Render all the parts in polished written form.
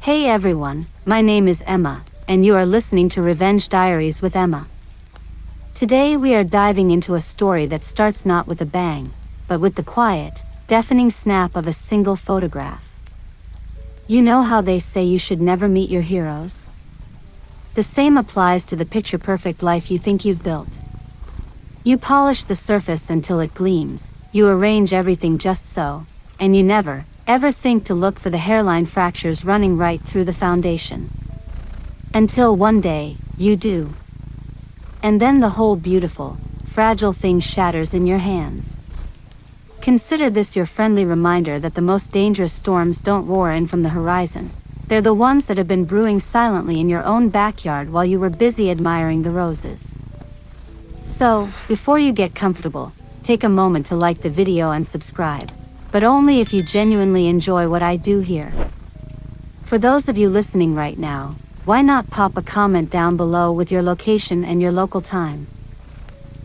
Hey everyone, my name is Emma, and you are listening to Revenge Diaries with Emma. Today we are diving into a story that starts not with a bang, but with the quiet, deafening snap of a single photograph. You know how they say you should never meet your heroes? The same applies to the picture-perfect life you think you've built. You polish the surface until it gleams, you arrange everything just so, and you never, ever think to look for the hairline fractures running right through the foundation. Until one day, you do. And then the whole beautiful, fragile thing shatters in your hands. Consider this your friendly reminder that the most dangerous storms don't roar in from the horizon. They're the ones that have been brewing silently in your own backyard while you were busy admiring the roses. So, before you get comfortable, take a moment to like the video and subscribe, but only if you genuinely enjoy what I do here. For those of you listening right now, why not pop a comment down below with your location and your local time?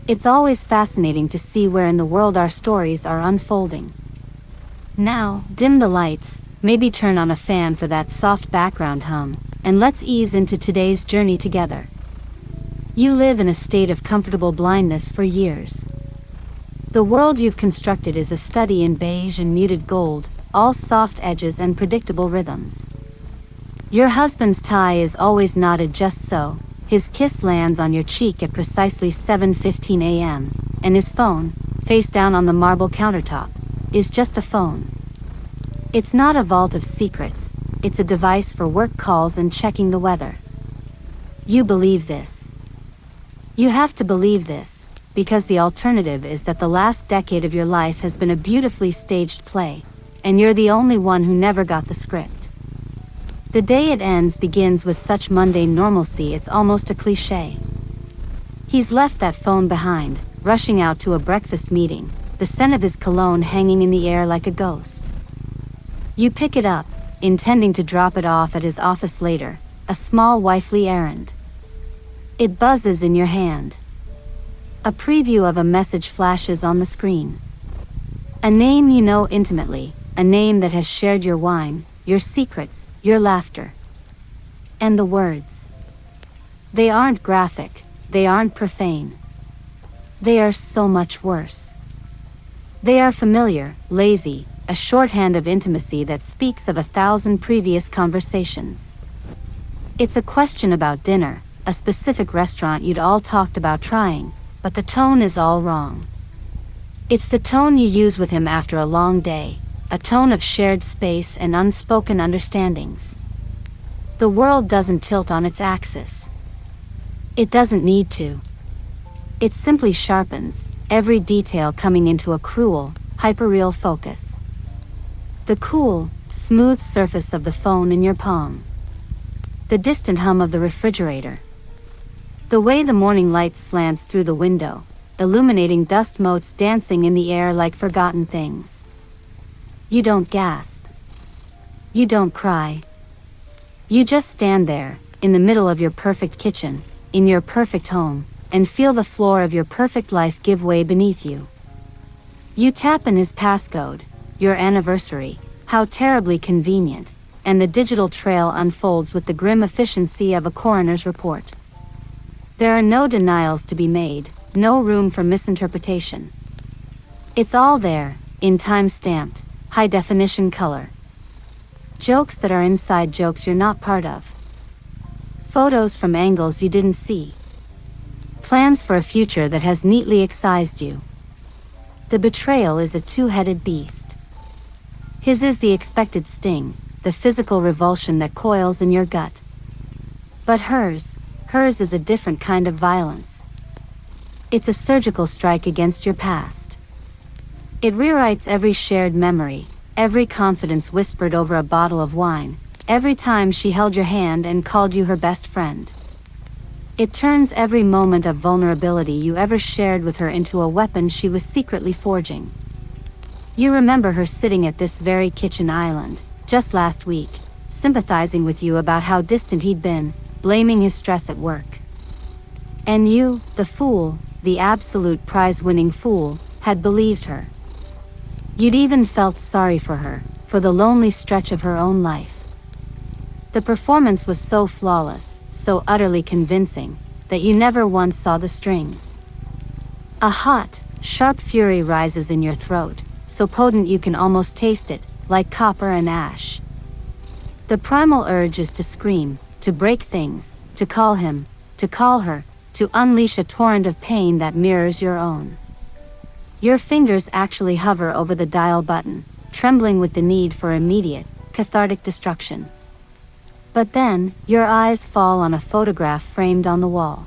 It's always fascinating to see where in the world our stories are unfolding. Now, dim the lights, maybe turn on a fan for that soft background hum, and let's ease into today's journey together. You live in a state of comfortable blindness for years. The world you've constructed is a study in beige and muted gold, all soft edges and predictable rhythms. Your husband's tie is always knotted just so, his kiss lands on your cheek at precisely 7:15 a.m., and his phone, face down on the marble countertop, is just a phone. It's not a vault of secrets, it's a device for work calls and checking the weather. You believe this. You have to believe this, because the alternative is that the last decade of your life has been a beautifully staged play, and you're the only one who never got the script. The day it ends begins with such mundane normalcy it's almost a cliché. He's left that phone behind, rushing out to a breakfast meeting, the scent of his cologne hanging in the air like a ghost. You pick it up, intending to drop it off at his office later, a small wifely errand. It buzzes in your hand. A preview of a message flashes on the screen. A name you know intimately, a name that has shared your wine, your secrets, your laughter. And the words. They aren't graphic, they aren't profane. They are so much worse. They are familiar, lazy, a shorthand of intimacy that speaks of 1,000 previous conversations. It's a question about dinner, a specific restaurant you'd all talked about trying, but the tone is all wrong. It's the tone you use with him after a long day, a tone of shared space and unspoken understandings. The world doesn't tilt on its axis. It doesn't need to. It simply sharpens, every detail coming into a cruel, hyperreal focus. The cool, smooth surface of the phone in your palm. The distant hum of the refrigerator. The way the morning light slants through the window, illuminating dust motes dancing in the air like forgotten things. You don't gasp. You don't cry. You just stand there, in the middle of your perfect kitchen, in your perfect home, and feel the floor of your perfect life give way beneath you. You tap in his passcode, your anniversary, how terribly convenient, and the digital trail unfolds with the grim efficiency of a coroner's report. There are no denials to be made, no room for misinterpretation. It's all there, in time-stamped, high-definition color. Jokes that are inside jokes you're not part of. Photos from angles you didn't see. Plans for a future that has neatly excised you. The betrayal is a two-headed beast. His is the expected sting, the physical revulsion that coils in your gut. But hers is a different kind of violence. It's a surgical strike against your past. It rewrites every shared memory, every confidence whispered over a bottle of wine, every time she held your hand and called you her best friend. It turns every moment of vulnerability you ever shared with her into a weapon she was secretly forging. You remember her sitting at this very kitchen island, just last week, sympathizing with you about how distant he'd been, blaming his stress at work. And you, the fool, the absolute prize-winning fool, had believed her. You'd even felt sorry for her, for the lonely stretch of her own life. The performance was so flawless, so utterly convincing, that you never once saw the strings. A hot, sharp fury rises in your throat, so potent you can almost taste it, like copper and ash. The primal urge is to scream, to break things, to call him, to call her, to unleash a torrent of pain that mirrors your own. Your fingers actually hover over the dial button, trembling with the need for immediate, cathartic destruction. But then, your eyes fall on a photograph framed on the wall.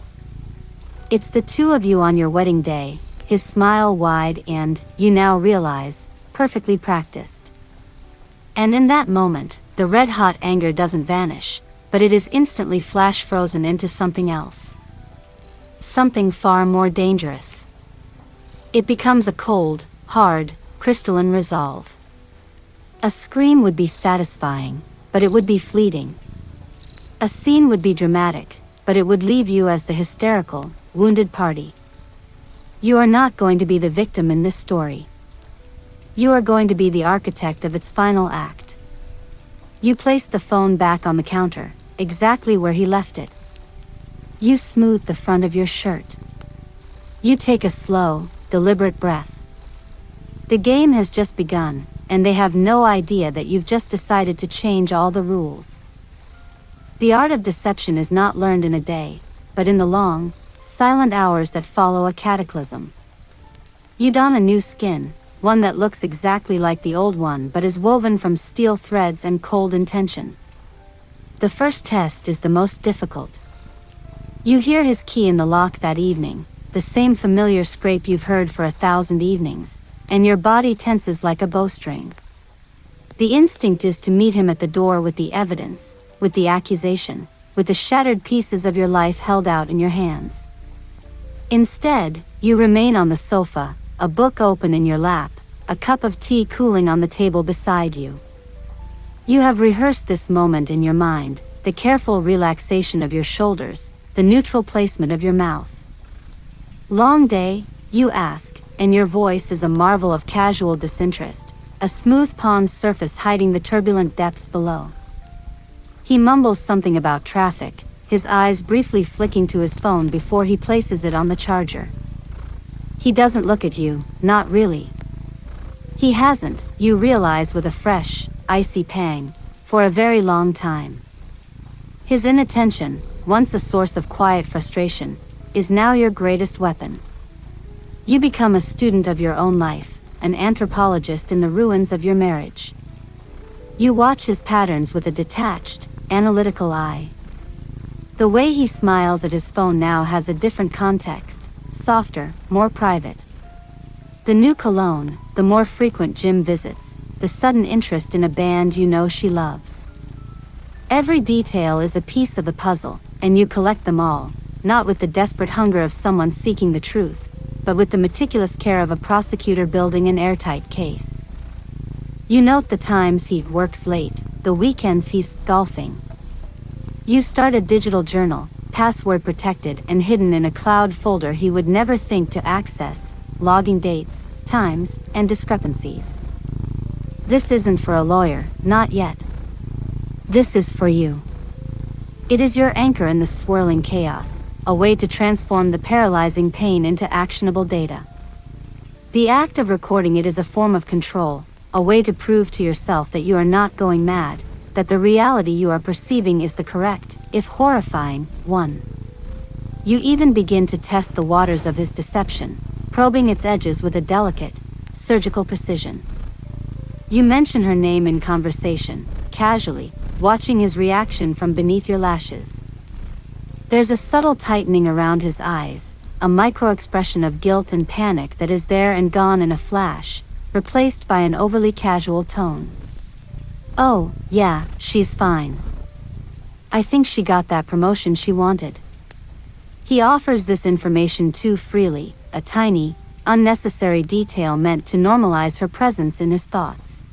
It's the two of you on your wedding day, his smile wide and, you now realize, perfectly practiced. And in that moment, the red-hot anger doesn't vanish, but it is instantly flash-frozen into something else. Something far more dangerous. It becomes a cold, hard, crystalline resolve. A scream would be satisfying, but it would be fleeting. A scene would be dramatic, but it would leave you as the hysterical, wounded party. You are not going to be the victim in this story. You are going to be the architect of its final act. You place the phone back on the counter, exactly where he left it. You smooth the front of your shirt. You take a slow, deliberate breath. The game has just begun, and they have no idea that you've just decided to change all the rules. The art of deception is not learned in a day, but in the long, silent hours that follow a cataclysm. You don a new skin, one that looks exactly like the old one but is woven from steel threads and cold intention. The first test is the most difficult. You hear his key in the lock that evening, the same familiar scrape you've heard for 1,000 evenings, and your body tenses like a bowstring. The instinct is to meet him at the door with the evidence, with the accusation, with the shattered pieces of your life held out in your hands. Instead, you remain on the sofa, a book open in your lap, a cup of tea cooling on the table beside you. You have rehearsed this moment in your mind, the careful relaxation of your shoulders, the neutral placement of your mouth. Long day, you ask, and your voice is a marvel of casual disinterest, a smooth pond surface hiding the turbulent depths below. He mumbles something about traffic, his eyes briefly flicking to his phone before he places it on the charger. He doesn't look at you, not really. He hasn't, you realize with a fresh, icy pang, for a very long time. His inattention, once a source of quiet frustration, is now your greatest weapon. You become a student of your own life, an anthropologist in the ruins of your marriage. You watch his patterns with a detached, analytical eye. The way he smiles at his phone now has a different context, softer, more private. The new cologne, the more frequent gym visits, the sudden interest in a band you know she loves. Every detail is a piece of the puzzle, and you collect them all, not with the desperate hunger of someone seeking the truth, but with the meticulous care of a prosecutor building an airtight case. You note the times he works late, the weekends he's golfing. You start a digital journal, password protected and hidden in a cloud folder he would never think to access, logging dates, times, and discrepancies. This isn't for a lawyer, not yet. This is for you. It is your anchor in the swirling chaos, a way to transform the paralyzing pain into actionable data. The act of recording it is a form of control, a way to prove to yourself that you are not going mad, that the reality you are perceiving is the correct, if horrifying, one. You even begin to test the waters of his deception, probing its edges with a delicate, surgical precision. You mention her name in conversation, casually, watching his reaction from beneath your lashes. There's a subtle tightening around his eyes, a micro-expression of guilt and panic that is there and gone in a flash, replaced by an overly casual tone. Oh, yeah, she's fine. I think she got that promotion she wanted. He offers this information too freely, a tiny, unnecessary detail meant to normalize her presence in his thoughts.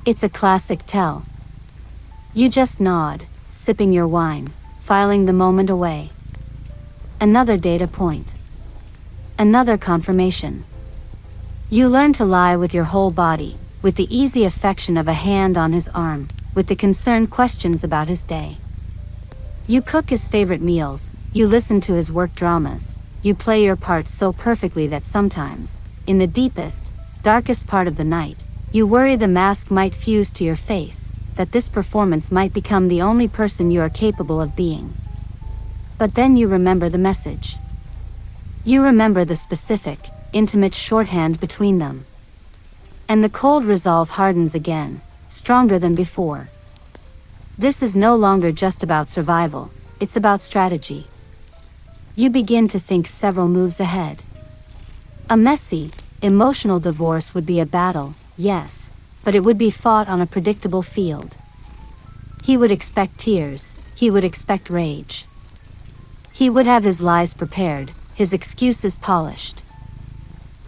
It's a classic tell. You just nod, sipping your wine, filing the moment away. Another data point. Another confirmation. You learn to lie with your whole body, with the easy affection of a hand on his arm, with the concerned questions about his day. You cook his favorite meals, you listen to his work dramas, you play your part so perfectly that sometimes, in the deepest, darkest part of the night, you worry the mask might fuse to your face, that this performance might become the only person you are capable of being. But then you remember the message. You remember the specific, intimate shorthand between them. And the cold resolve hardens again, stronger than before. This is no longer just about survival, it's about strategy. You begin to think several moves ahead. A messy, emotional divorce would be a battle, yes, but it would be fought on a predictable field. He would expect tears, he would expect rage. He would have his lies prepared, his excuses polished.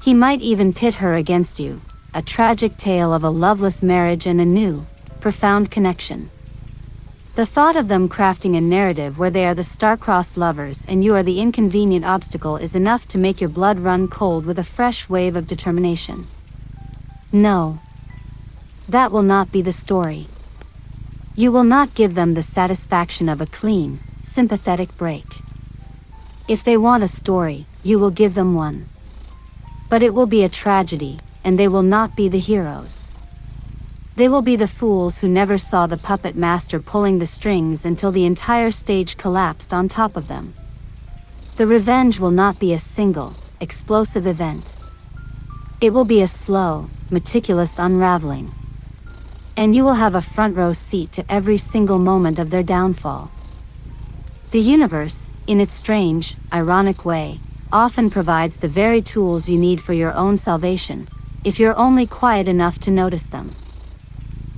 He might even pit her against you, a tragic tale of a loveless marriage and a new, profound connection. The thought of them crafting a narrative where they are the star-crossed lovers and you are the inconvenient obstacle is enough to make your blood run cold with a fresh wave of determination. No. That will not be the story. You will not give them the satisfaction of a clean, sympathetic break. If they want a story, you will give them one. But it will be a tragedy, and they will not be the heroes. They will be the fools who never saw the puppet master pulling the strings until the entire stage collapsed on top of them. The revenge will not be a single, explosive event. It will be a slow, meticulous unraveling. And you will have a front row seat to every single moment of their downfall. The universe, in its strange, ironic way, often provides the very tools you need for your own salvation, if you're only quiet enough to notice them.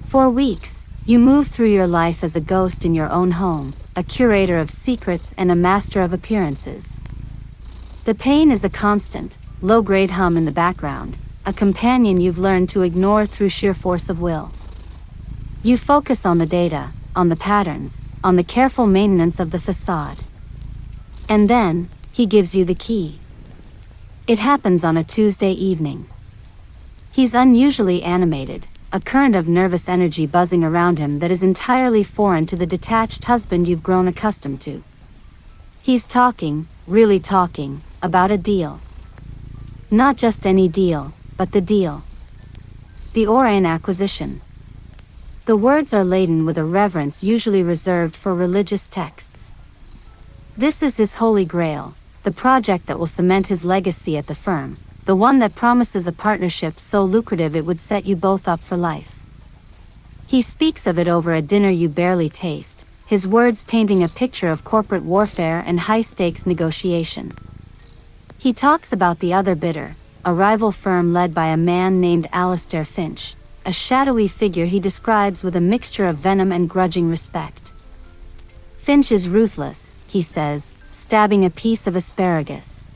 For weeks, you move through your life as a ghost in your own home, a curator of secrets and a master of appearances. The pain is a constant, low-grade hum in the background, a companion you've learned to ignore through sheer force of will. You focus on the data, on the patterns, on the careful maintenance of the facade. And then, he gives you the key. It happens on a Tuesday evening. He's unusually animated, a current of nervous energy buzzing around him that is entirely foreign to the detached husband you've grown accustomed to. He's talking, really talking, about a deal. Not just any deal, but the deal. The Orion acquisition. The words are laden with a reverence usually reserved for religious texts. This is his holy grail, the project that will cement his legacy at the firm, the one that promises a partnership so lucrative it would set you both up for life. He speaks of it over a dinner you barely taste, his words painting a picture of corporate warfare and high-stakes negotiation. He talks about the other bidder, a rival firm led by a man named Alistair Finch, a shadowy figure he describes with a mixture of venom and grudging respect. Finch is ruthless, he says, stabbing a piece of asparagus.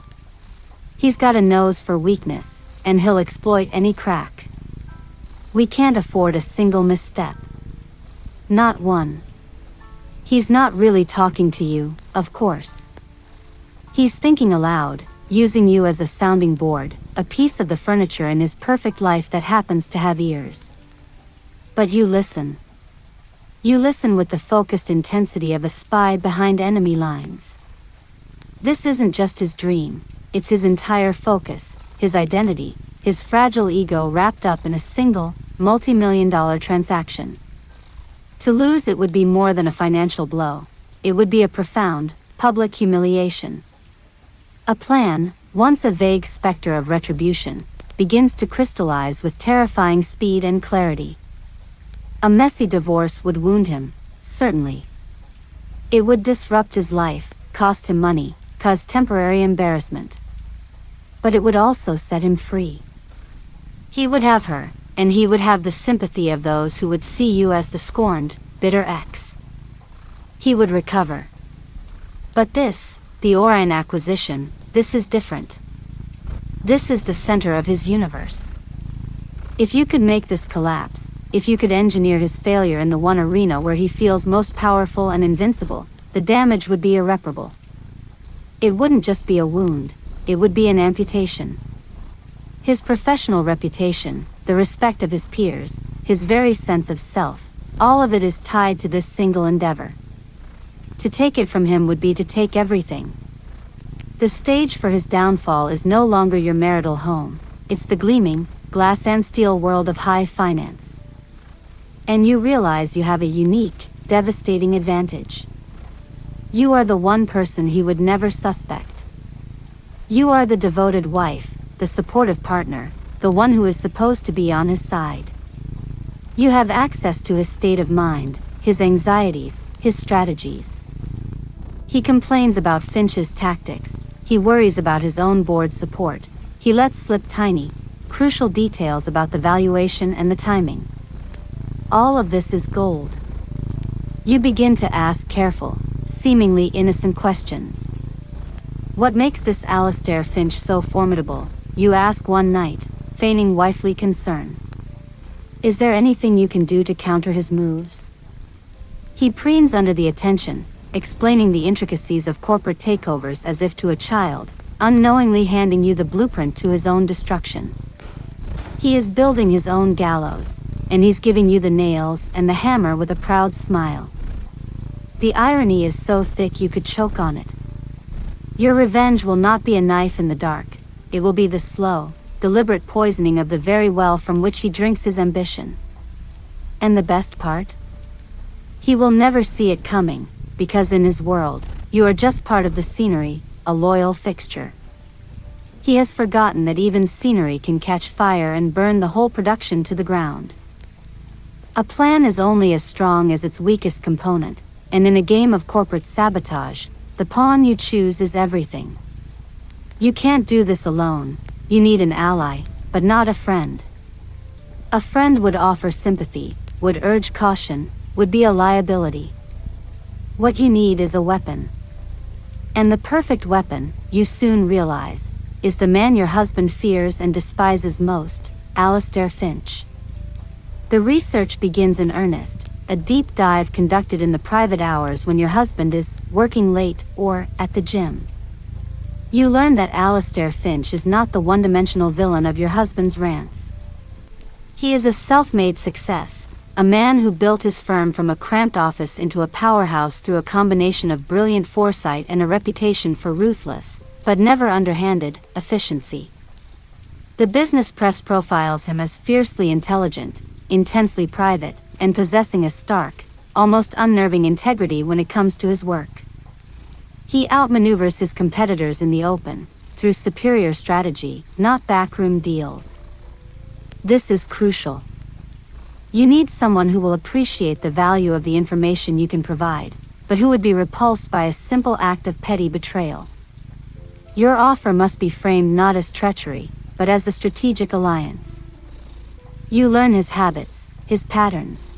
He's got a nose for weakness, and he'll exploit any crack. We can't afford a single misstep. Not one. He's not really talking to you, of course. He's thinking aloud, using you as a sounding board, a piece of the furniture in his perfect life that happens to have ears. But you listen. You listen with the focused intensity of a spy behind enemy lines. This isn't just his dream. It's his entire focus, his identity, his fragile ego wrapped up in a single, multi-million-dollar transaction. To lose it would be more than a financial blow. It would be a profound, public humiliation. A plan, once a vague specter of retribution, begins to crystallize with terrifying speed and clarity. A messy divorce would wound him, certainly. It would disrupt his life, cost him money, cause temporary embarrassment. But it would also set him free. He would have her, and he would have the sympathy of those who would see you as the scorned, bitter ex. He would recover. But this, the Orion acquisition, this is different. This is the center of his universe. If you could make this collapse, if you could engineer his failure in the one arena where he feels most powerful and invincible, the damage would be irreparable. It wouldn't just be a wound. It would be an amputation. His professional reputation, the respect of his peers, his very sense of self, All of it is tied to this single endeavor. To take it from him would be to take everything. The stage for his downfall is no longer your marital home, it's the gleaming, glass and steel world of high finance. And you realize you have a unique, devastating advantage. You are the one person he would never suspect. You are the devoted wife, the supportive partner, the one who is supposed to be on his side. You have access to his state of mind, his anxieties, his strategies. He complains about Finch's tactics, he worries about his own board support, he lets slip tiny, crucial details about the valuation and the timing. All of this is gold. You begin to ask careful, seemingly innocent questions. What makes this Alistair Finch so formidable? You ask one night, feigning wifely concern. Is there anything you can do to counter his moves? He preens under the attention, explaining the intricacies of corporate takeovers as if to a child, unknowingly handing you the blueprint to his own destruction. He is building his own gallows, and he's giving you the nails and the hammer with a proud smile. The irony is so thick you could choke on it. Your revenge will not be a knife in the dark, it will be the slow, deliberate poisoning of the very well from which he drinks his ambition. And the best part? He will never see it coming, because in his world, you are just part of the scenery, a loyal fixture. He has forgotten that even scenery can catch fire and burn the whole production to the ground. A plan is only as strong as its weakest component, and in a game of corporate sabotage, the pawn you choose is everything. You can't do this alone, you need an ally, but not a friend. A friend would offer sympathy, would urge caution, would be a liability. What you need is a weapon. And the perfect weapon, you soon realize, is the man your husband fears and despises most, Alistair Finch. The research begins in earnest, a deep dive conducted in the private hours when your husband is working late or at the gym. You learn that Alistair Finch is not the one-dimensional villain of your husband's rants. He is a self-made success, a man who built his firm from a cramped office into a powerhouse through a combination of brilliant foresight and a reputation for ruthless, but never underhanded, efficiency. The business press profiles him as fiercely intelligent, intensely private, and possessing a stark, almost unnerving integrity when it comes to his work. He outmaneuvers his competitors in the open, through superior strategy, not backroom deals. This is crucial. You need someone who will appreciate the value of the information you can provide, but who would be repulsed by a simple act of petty betrayal. Your offer must be framed not as treachery, but as a strategic alliance. You learn his habits, his patterns.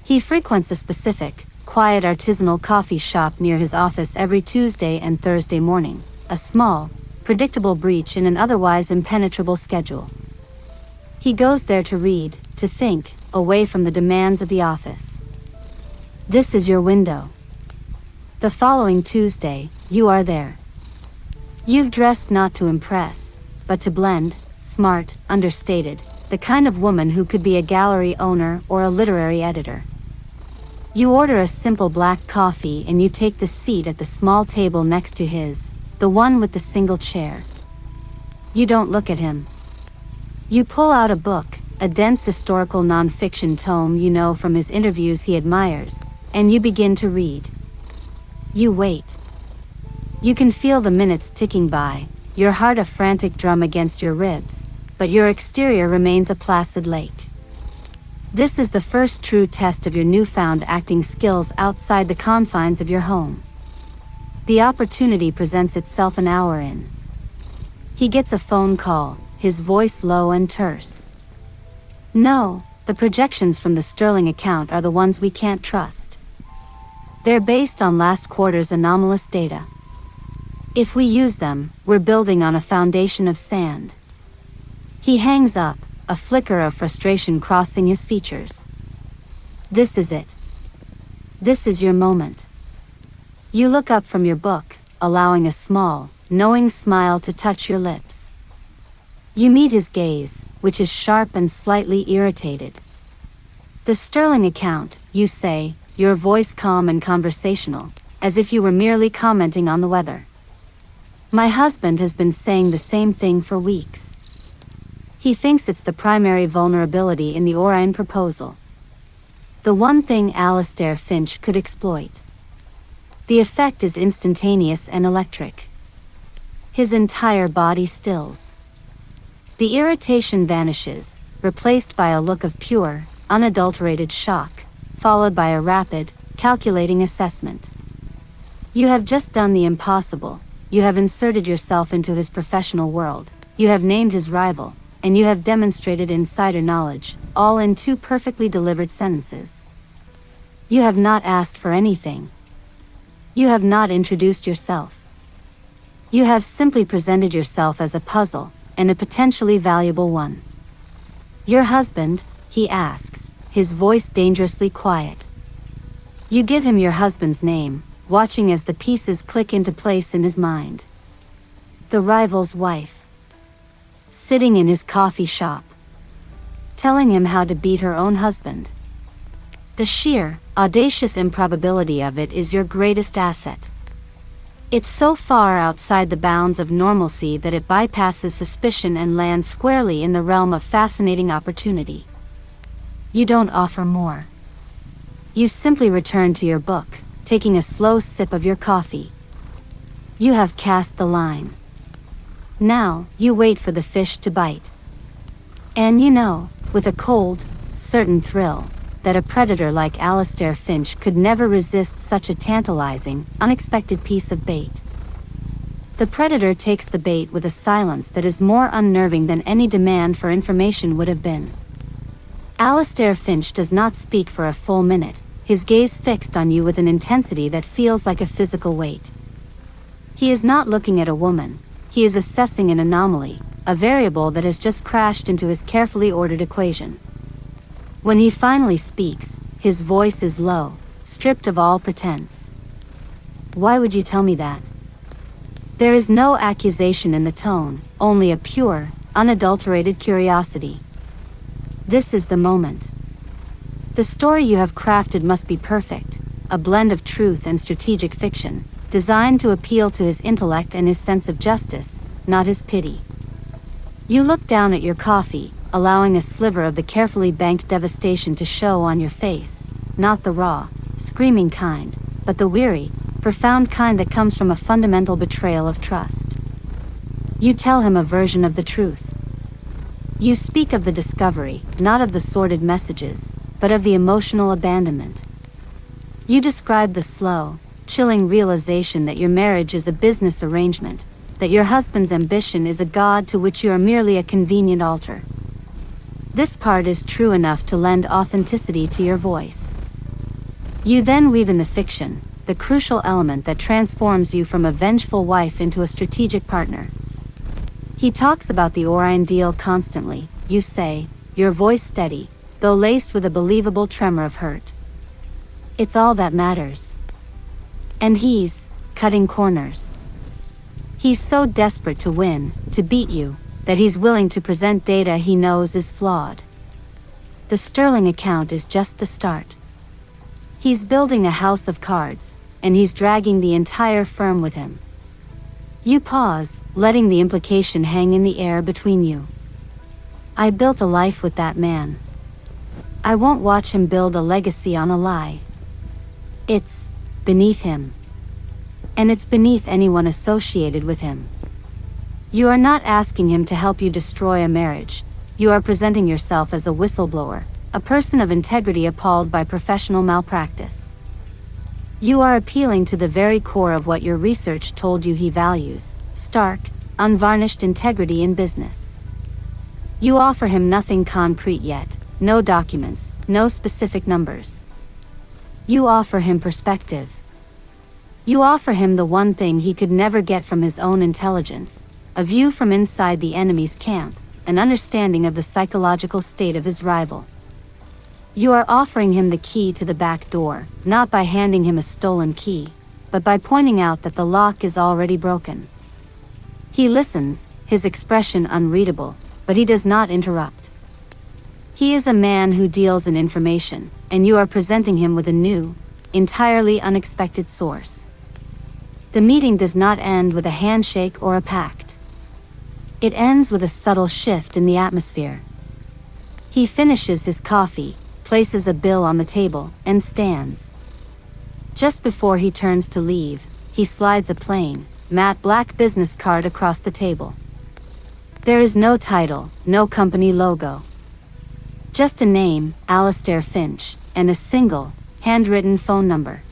He frequents a specific, quiet artisanal coffee shop near his office every Tuesday and Thursday morning, a small, predictable breach in an otherwise impenetrable schedule. He goes there to read, to think, away from the demands of the office. This is your window. The following Tuesday, you are there. You've dressed not to impress, but to blend, smart, understated, the kind of woman who could be a gallery owner or a literary editor. You order a simple black coffee and you take the seat at the small table next to his, the one with the single chair. You don't look at him. You pull out a book, a dense historical non-fiction tome you know from his interviews he admires, and you begin to read. You wait. You can feel the minutes ticking by, your heart a frantic drum against your ribs, but your exterior remains a placid lake. This is the first true test of your newfound acting skills outside the confines of your home. The opportunity presents itself an hour in. He gets a phone call, his voice low and terse. No, the projections from the Sterling account are the ones we can't trust. They're based on last quarter's anomalous data. If we use them, we're building on a foundation of sand. He hangs up, a flicker of frustration crossing his features. This is it. This is your moment. You look up from your book, allowing a small, knowing smile to touch your lips. You meet his gaze, which is sharp and slightly irritated. The sterling account, you say, your voice calm and conversational, as if you were merely commenting on the weather. My husband has been saying the same thing for weeks. He thinks it's the primary vulnerability in the Orion proposal. The one thing Alastair Finch could exploit. The effect is instantaneous and electric. His entire body stills. The irritation vanishes, replaced by a look of pure, unadulterated shock, followed by a rapid, calculating assessment. You have just done the impossible. You have inserted yourself into his professional world. You have named his rival, and you have demonstrated insider knowledge, all in 2 perfectly delivered sentences. You have not asked for anything. You have not introduced yourself. You have simply presented yourself as a puzzle, and a potentially valuable one. Your husband, he asks, his voice dangerously quiet. You give him your husband's name, watching as the pieces click into place in his mind. The rival's wife. Sitting in his coffee shop. Telling him how to beat her own husband. The sheer, audacious improbability of it is your greatest asset. It's so far outside the bounds of normalcy that it bypasses suspicion and lands squarely in the realm of fascinating opportunity. You don't offer more. You simply return to your book, taking a slow sip of your coffee. You have cast the line. Now, you wait for the fish to bite. And you know, with a cold, certain thrill, that a predator like Alastair Finch could never resist such a tantalizing, unexpected piece of bait. The predator takes the bait with a silence that is more unnerving than any demand for information would have been. Alastair Finch does not speak for a full minute, his gaze fixed on you with an intensity that feels like a physical weight. He is not looking at a woman, he is assessing an anomaly, a variable that has just crashed into his carefully ordered equation. When he finally speaks, his voice is low, stripped of all pretense. Why would you tell me that? There is no accusation in the tone, only a pure, unadulterated curiosity. This is the moment. The story you have crafted must be perfect, a blend of truth and strategic fiction, designed to appeal to his intellect and his sense of justice, not his pity. You look down at your coffee, allowing a sliver of the carefully banked devastation to show on your face, not the raw, screaming kind, but the weary, profound kind that comes from a fundamental betrayal of trust. You tell him a version of the truth. You speak of the discovery, not of the sordid messages, but of the emotional abandonment. You describe the slow, chilling realization that your marriage is a business arrangement, that your husband's ambition is a god to which you are merely a convenient altar. This part is true enough to lend authenticity to your voice. You then weave in the fiction, the crucial element that transforms you from a vengeful wife into a strategic partner. He talks about the Orion deal constantly, you say, your voice steady, though laced with a believable tremor of hurt. It's all that matters. And he's cutting corners. He's so desperate to win, to beat you, that he's willing to present data he knows is flawed. The sterling account is just the start. He's building a house of cards, and he's dragging the entire firm with him. You pause, letting the implication hang in the air between you. I built a life with that man. I won't watch him build a legacy on a lie. It's beneath him. And it's beneath anyone associated with him. You are not asking him to help you destroy a marriage. You are presenting yourself as a whistleblower, a person of integrity appalled by professional malpractice. You are appealing to the very core of what your research told you he values, stark, unvarnished integrity in business. You offer him nothing concrete yet, no documents, no specific numbers. You offer him perspective. You offer him the one thing he could never get from his own intelligence, a view from inside the enemy's camp, an understanding of the psychological state of his rival. You are offering him the key to the back door, not by handing him a stolen key, but by pointing out that the lock is already broken. He listens, his expression unreadable, but he does not interrupt. He is a man who deals in information, and you are presenting him with a new, entirely unexpected source. The meeting does not end with a handshake or a pact. It ends with a subtle shift in the atmosphere. He finishes his coffee, places a bill on the table, and stands. Just before he turns to leave, he slides a plain, matte black business card across the table. There is no title, no company logo. Just a name, Alistair Finch, and a single, handwritten phone number.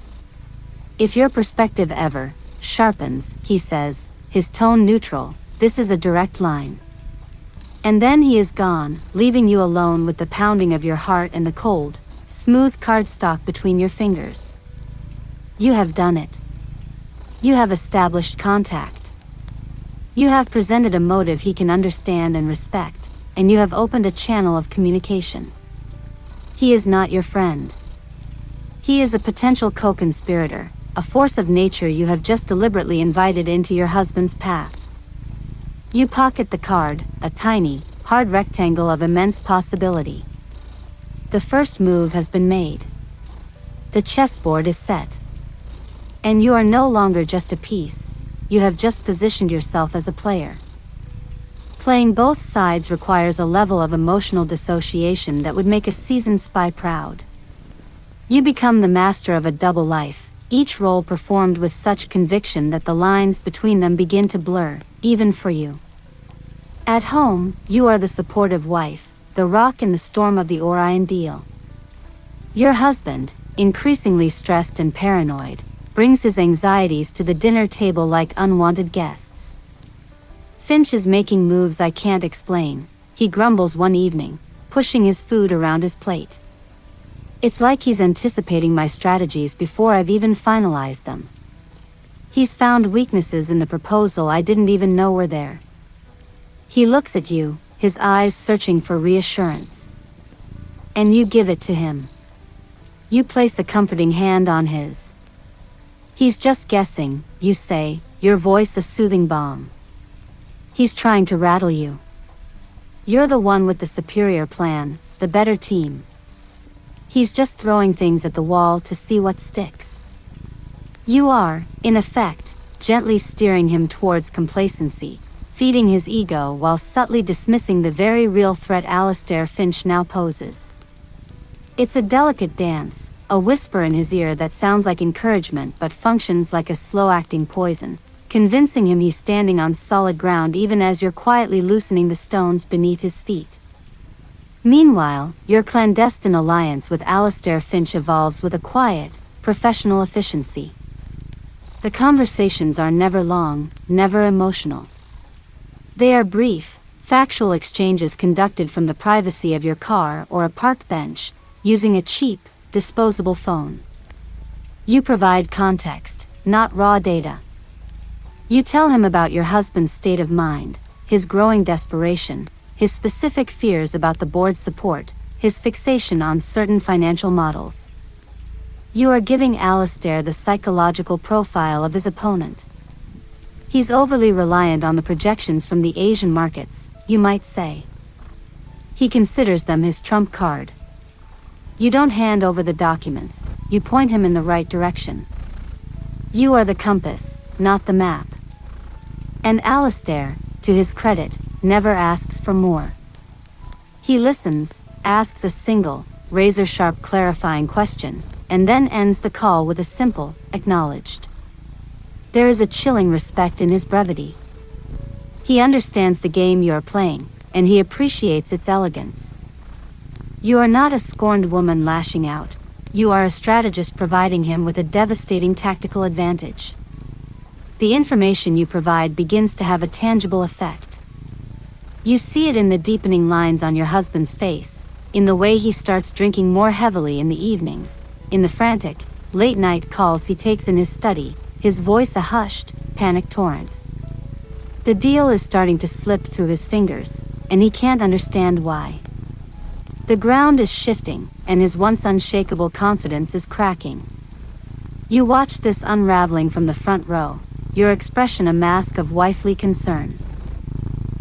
If your perspective ever sharpens, he says, his tone neutral, this is a direct line. And then he is gone, leaving you alone with the pounding of your heart and the cold, smooth cardstock between your fingers. You have done it. You have established contact. You have presented a motive he can understand and respect, and you have opened a channel of communication. He is not your friend. He is a potential co-conspirator, a force of nature you have just deliberately invited into your husband's path. You pocket the card, a tiny, hard rectangle of immense possibility. The first move has been made. The chessboard is set. And you are no longer just a piece, you have just positioned yourself as a player. Playing both sides requires a level of emotional dissociation that would make a seasoned spy proud. You become the master of a double life, each role performed with such conviction that the lines between them begin to blur, even for you. At home, you are the supportive wife, the rock in the storm of the Orion deal. Your husband, increasingly stressed and paranoid, brings his anxieties to the dinner table like unwanted guests. Finch is making moves I can't explain, he grumbles one evening, pushing his food around his plate. It's like he's anticipating my strategies before I've even finalized them. He's found weaknesses in the proposal I didn't even know were there. He looks at you, his eyes searching for reassurance. And you give it to him. You place a comforting hand on his. He's just guessing, you say, your voice a soothing balm. He's trying to rattle you. You're the one with the superior plan, the better team. He's just throwing things at the wall to see what sticks. You are, in effect, gently steering him towards complacency, feeding his ego while subtly dismissing the very real threat Alistair Finch now poses. It's a delicate dance, a whisper in his ear that sounds like encouragement but functions like a slow-acting poison, convincing him he's standing on solid ground even as you're quietly loosening the stones beneath his feet. Meanwhile, your clandestine alliance with Alistair Finch evolves with a quiet, professional efficiency. The conversations are never long, never emotional. They are brief, factual exchanges conducted from the privacy of your car or a park bench, using a cheap, disposable phone. You provide context, not raw data. You tell him about your husband's state of mind, his growing desperation, his specific fears about the board's support, his fixation on certain financial models. You are giving Alistair the psychological profile of his opponent. He's overly reliant on the projections from the Asian markets, you might say. He considers them his trump card. You don't hand over the documents, you point him in the right direction. You are the compass, not the map. And Alistair, to his credit, never asks for more. He listens, asks a single, razor-sharp clarifying question, and then ends the call with a simple, acknowledged. There is a chilling respect in his brevity. He understands the game you are playing, and he appreciates its elegance. You are not a scorned woman lashing out, you are a strategist providing him with a devastating tactical advantage. The information you provide begins to have a tangible effect. You see it in the deepening lines on your husband's face, in the way he starts drinking more heavily in the evenings, in the frantic, late-night calls he takes in his study, his voice a hushed, panic torrent. The deal is starting to slip through his fingers, and he can't understand why. The ground is shifting, and his once unshakable confidence is cracking. You watch this unraveling from the front row, your expression a mask of wifely concern.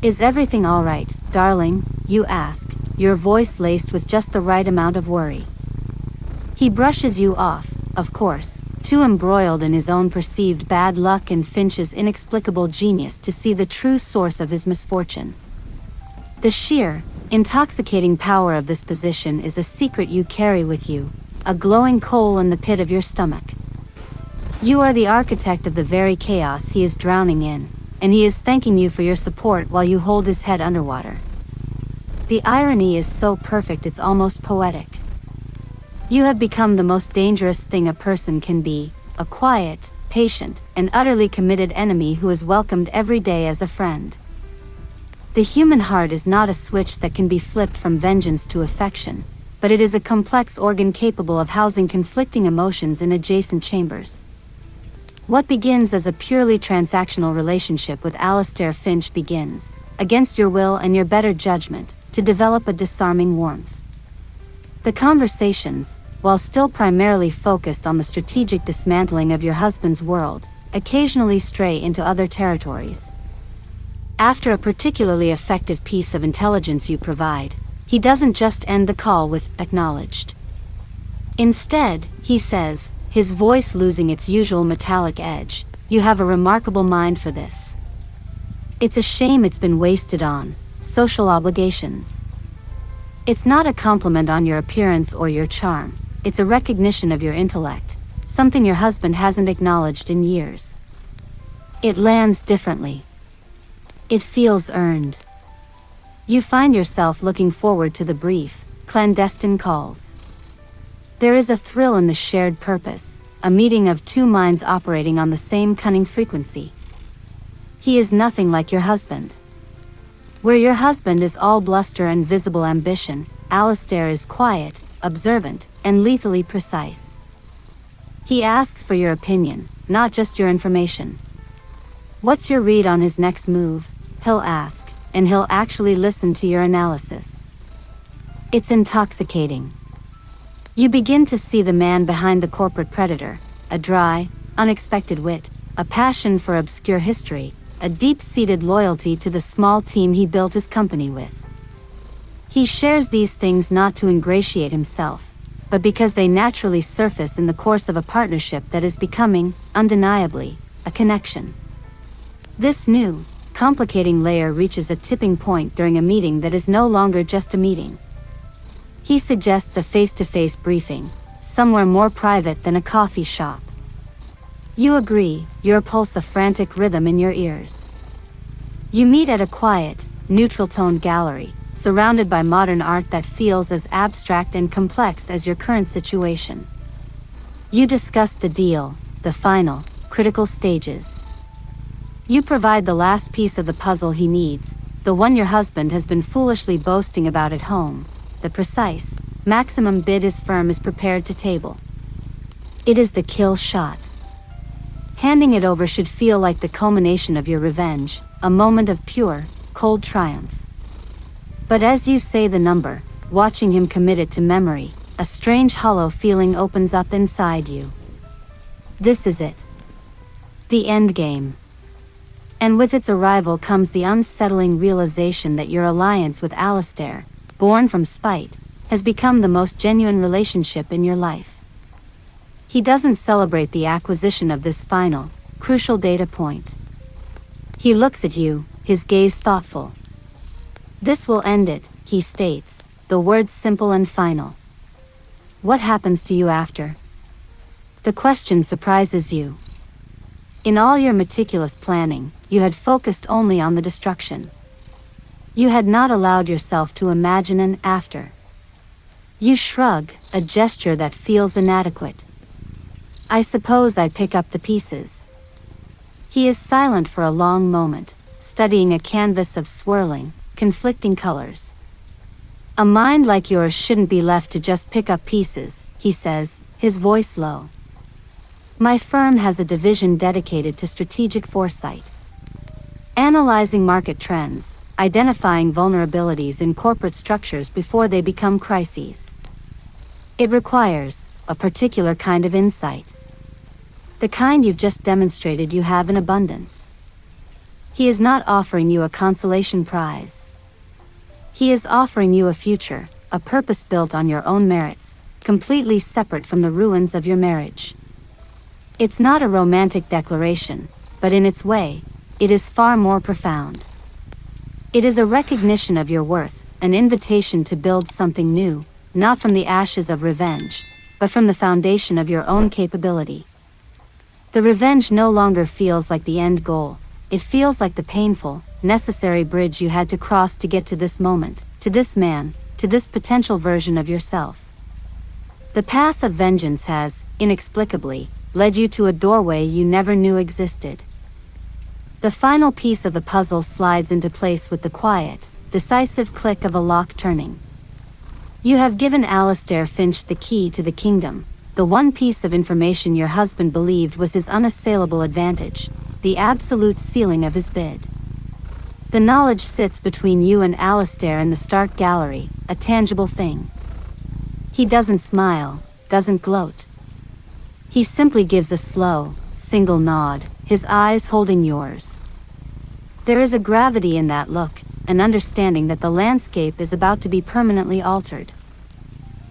Is everything all right, darling? You ask, your voice laced with just the right amount of worry. He brushes you off, of course, too embroiled in his own perceived bad luck and Finch's inexplicable genius to see the true source of his misfortune. The sheer, intoxicating power of this position is a secret you carry with you, a glowing coal in the pit of your stomach. You are the architect of the very chaos he is drowning in, and he is thanking you for your support while you hold his head underwater. The irony is so perfect it's almost poetic. You have become the most dangerous thing a person can be, a quiet, patient, and utterly committed enemy who is welcomed every day as a friend. The human heart is not a switch that can be flipped from vengeance to affection, but it is a complex organ capable of housing conflicting emotions in adjacent chambers. What begins as a purely transactional relationship with Alistair Finch begins, against your will and your better judgment, to develop a disarming warmth. The conversations, while still primarily focused on the strategic dismantling of your husband's world, occasionally stray into other territories. After a particularly effective piece of intelligence you provide, he doesn't just end the call with "acknowledged." Instead, he says, his voice losing its usual metallic edge, "You have a remarkable mind for this. It's a shame it's been wasted on social obligations." It's not a compliment on your appearance or your charm, it's a recognition of your intellect, something your husband hasn't acknowledged in years. It lands differently. It feels earned. You find yourself looking forward to the brief, clandestine calls. There is a thrill in the shared purpose, a meeting of two minds operating on the same cunning frequency. He is nothing like your husband. Where your husband is all bluster and visible ambition, Alistair is quiet, observant, and lethally precise. He asks for your opinion, not just your information. What's your read on his next move? He'll ask, and he'll actually listen to your analysis. It's intoxicating. You begin to see the man behind the corporate predator, a dry, unexpected wit, a passion for obscure history, a deep-seated loyalty to the small team he built his company with. He shares these things not to ingratiate himself, but because they naturally surface in the course of a partnership that is becoming, undeniably, a connection. This new, complicating layer reaches a tipping point during a meeting that is no longer just a meeting. He suggests a face-to-face briefing, somewhere more private than a coffee shop. You agree, your pulse a frantic rhythm in your ears. You meet at a quiet, neutral-toned gallery, surrounded by modern art that feels as abstract and complex as your current situation. You discuss the deal, the final, critical stages. You provide the last piece of the puzzle he needs, the one your husband has been foolishly boasting about at home, the precise, maximum bid his firm is prepared to table. It is the kill shot. Handing it over should feel like the culmination of your revenge, a moment of pure, cold triumph. But as you say the number, watching him commit it to memory, a strange hollow feeling opens up inside you. This is it. The end game. And with its arrival comes the unsettling realization that your alliance with Alistair, born from spite, has become the most genuine relationship in your life. He doesn't celebrate the acquisition of this final, crucial data point. He looks at you, his gaze thoughtful. This will end it, he states, the words simple and final. What happens to you after? The question surprises you. In all your meticulous planning, you had focused only on the destruction. You had not allowed yourself to imagine an after. You shrug, a gesture that feels inadequate. I suppose I pick up the pieces. He is silent for a long moment, studying a canvas of swirling, conflicting colors. A mind like yours shouldn't be left to just pick up pieces, he says, his voice low. My firm has a division dedicated to strategic foresight. Analyzing market trends, identifying vulnerabilities in corporate structures before they become crises. It requires a particular kind of insight. The kind you've just demonstrated you have in abundance. He is not offering you a consolation prize. He is offering you a future, a purpose built on your own merits, completely separate from the ruins of your marriage. It's not a romantic declaration, but in its way, it is far more profound. It is a recognition of your worth, an invitation to build something new, not from the ashes of revenge, but from the foundation of your own capability. The revenge no longer feels like the end goal, it feels like the painful, necessary bridge you had to cross to get to this moment, to this man, to this potential version of yourself. The path of vengeance has, inexplicably, led you to a doorway you never knew existed. The final piece of the puzzle slides into place with the quiet, decisive click of a lock turning. You have given Alistair Finch the key to the kingdom, the one piece of information your husband believed was his unassailable advantage, the absolute ceiling of his bid. The knowledge sits between you and Alistair in the start gallery, a tangible thing. He doesn't smile, doesn't gloat. He simply gives a slow, single nod, his eyes holding yours. There is a gravity in that look, an understanding that the landscape is about to be permanently altered.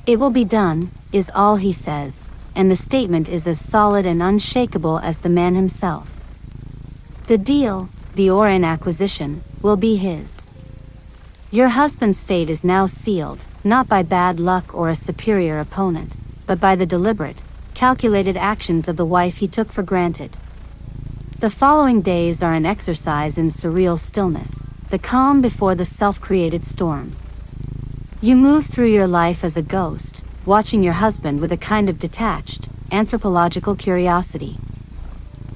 It will be done, is all he says, and the statement is as solid and unshakable as the man himself. The deal, the Oran acquisition, will be his. Your husband's fate is now sealed, not by bad luck or a superior opponent, but by the deliberate, calculated actions of the wife he took for granted. The following days are an exercise in surreal stillness, the calm before the self-created storm. You move through your life as a ghost, watching your husband with a kind of detached, anthropological curiosity.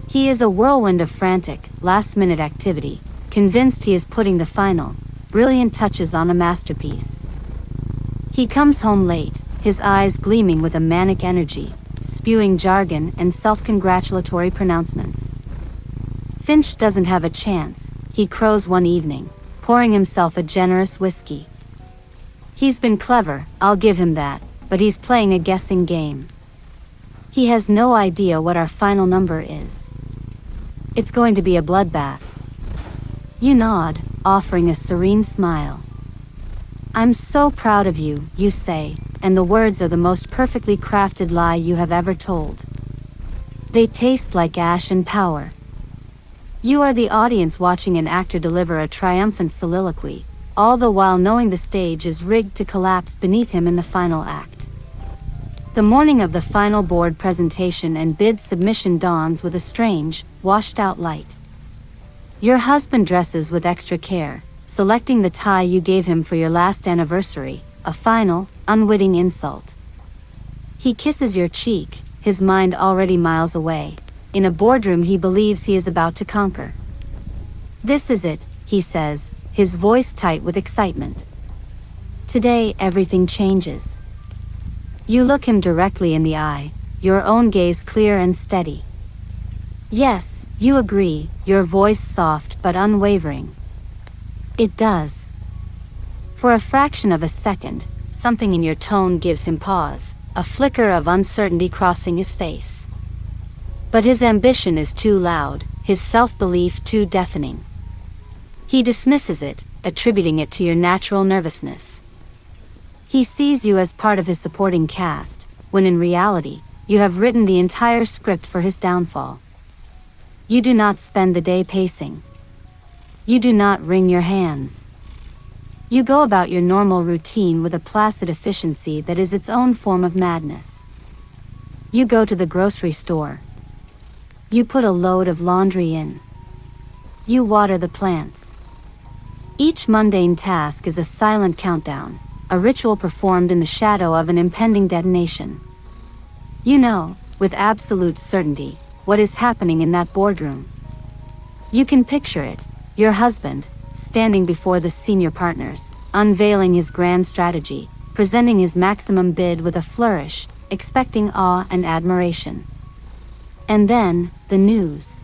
He is a whirlwind of frantic, last-minute activity, convinced he is putting the final, brilliant touches on a masterpiece. He comes home late, his eyes gleaming with a manic energy, spewing jargon and self-congratulatory pronouncements. Finch doesn't have a chance, he crows one evening, pouring himself a generous whiskey. He's been clever, I'll give him that, but he's playing a guessing game. He has no idea what our final number is. It's going to be a bloodbath. You nod, offering a serene smile. I'm so proud of you, you say, and the words are the most perfectly crafted lie you have ever told. They taste like ash and power. You are the audience watching an actor deliver a triumphant soliloquy, all the while knowing the stage is rigged to collapse beneath him in the final act. The morning of the final board presentation and bid submission dawns with a strange, washed-out light. Your husband dresses with extra care, selecting the tie you gave him for your last anniversary, a final, unwitting insult. He kisses your cheek, his mind already miles away, in a boardroom he believes he is about to conquer. This is it, he says, his voice tight with excitement. Today everything changes. You look him directly in the eye, your own gaze clear and steady. Yes, you agree, your voice soft but unwavering. It does. For a fraction of a second, something in your tone gives him pause, a flicker of uncertainty crossing his face. But his ambition is too loud, his self-belief too deafening. He dismisses it, attributing it to your natural nervousness. He sees you as part of his supporting cast, when in reality, you have written the entire script for his downfall. You do not spend the day pacing. You do not wring your hands. You go about your normal routine with a placid efficiency that is its own form of madness. You go to the grocery store. You put a load of laundry in. You water the plants. Each mundane task is a silent countdown, a ritual performed in the shadow of an impending detonation. You know, with absolute certainty, what is happening in that boardroom. You can picture it, your husband, standing before the senior partners, unveiling his grand strategy, presenting his maximum bid with a flourish, expecting awe and admiration. And then, the news.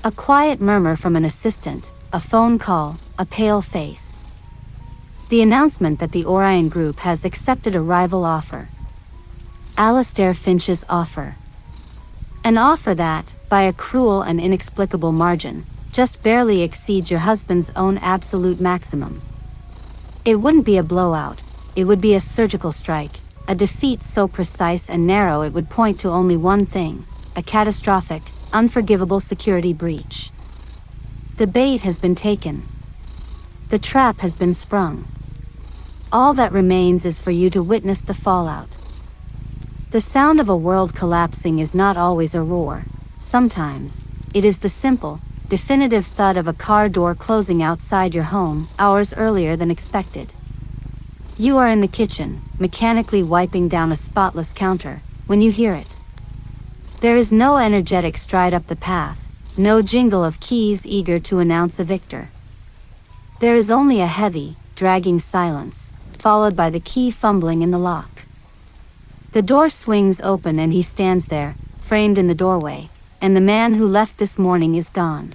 A quiet murmur from an assistant, a phone call, a pale face. The announcement that the Orion Group has accepted a rival offer. Alistair Finch's offer. An offer that, by a cruel and inexplicable margin, just barely exceeds your husband's own absolute maximum. It wouldn't be a blowout, it would be a surgical strike, a defeat so precise and narrow it would point to only one thing: a catastrophic, unforgivable security breach. The bait has been taken. The trap has been sprung. All that remains is for you to witness the fallout. The sound of a world collapsing is not always a roar. Sometimes, it is the simple, definitive thud of a car door closing outside your home, hours earlier than expected. You are in the kitchen, mechanically wiping down a spotless counter, when you hear it. There is no energetic stride up the path, no jingle of keys eager to announce a victor. There is only a heavy, dragging silence, followed by the key fumbling in the lock. The door swings open and he stands there, framed in the doorway, and the man who left this morning is gone.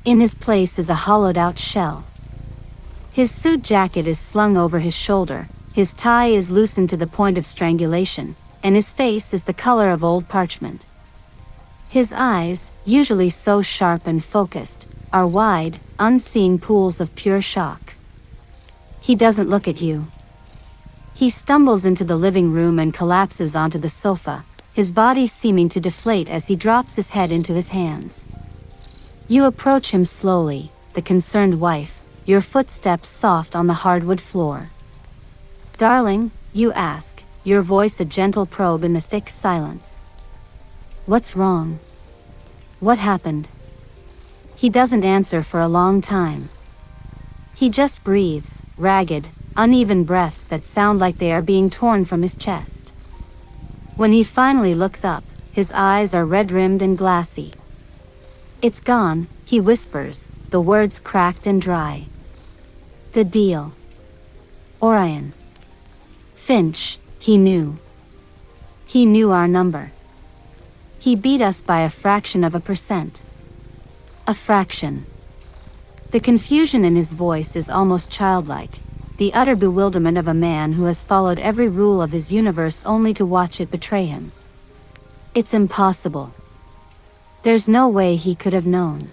In his place is a hollowed-out shell. His suit jacket is slung over his shoulder, his tie is loosened to the point of strangulation, and his face is the color of old parchment. His eyes, usually so sharp and focused, are wide, unseeing pools of pure shock. He doesn't look at you. He stumbles into the living room and collapses onto the sofa, his body seeming to deflate as he drops his head into his hands. You approach him slowly, the concerned wife, your footsteps soft on the hardwood floor. "Darling," you ask, your voice a gentle probe in the thick silence. "What's wrong? What happened?" He doesn't answer for a long time. He just breathes, ragged, uneven breaths that sound like they are being torn from his chest. When he finally looks up, his eyes are red-rimmed and glassy. "It's gone," he whispers, the words cracked and dry. "The deal. Orion. Finch, he knew. He knew our number. He beat us by a fraction of a percent. A fraction." The confusion in his voice is almost childlike, the utter bewilderment of a man who has followed every rule of his universe only to watch it betray him. It's impossible. There's no way he could have known.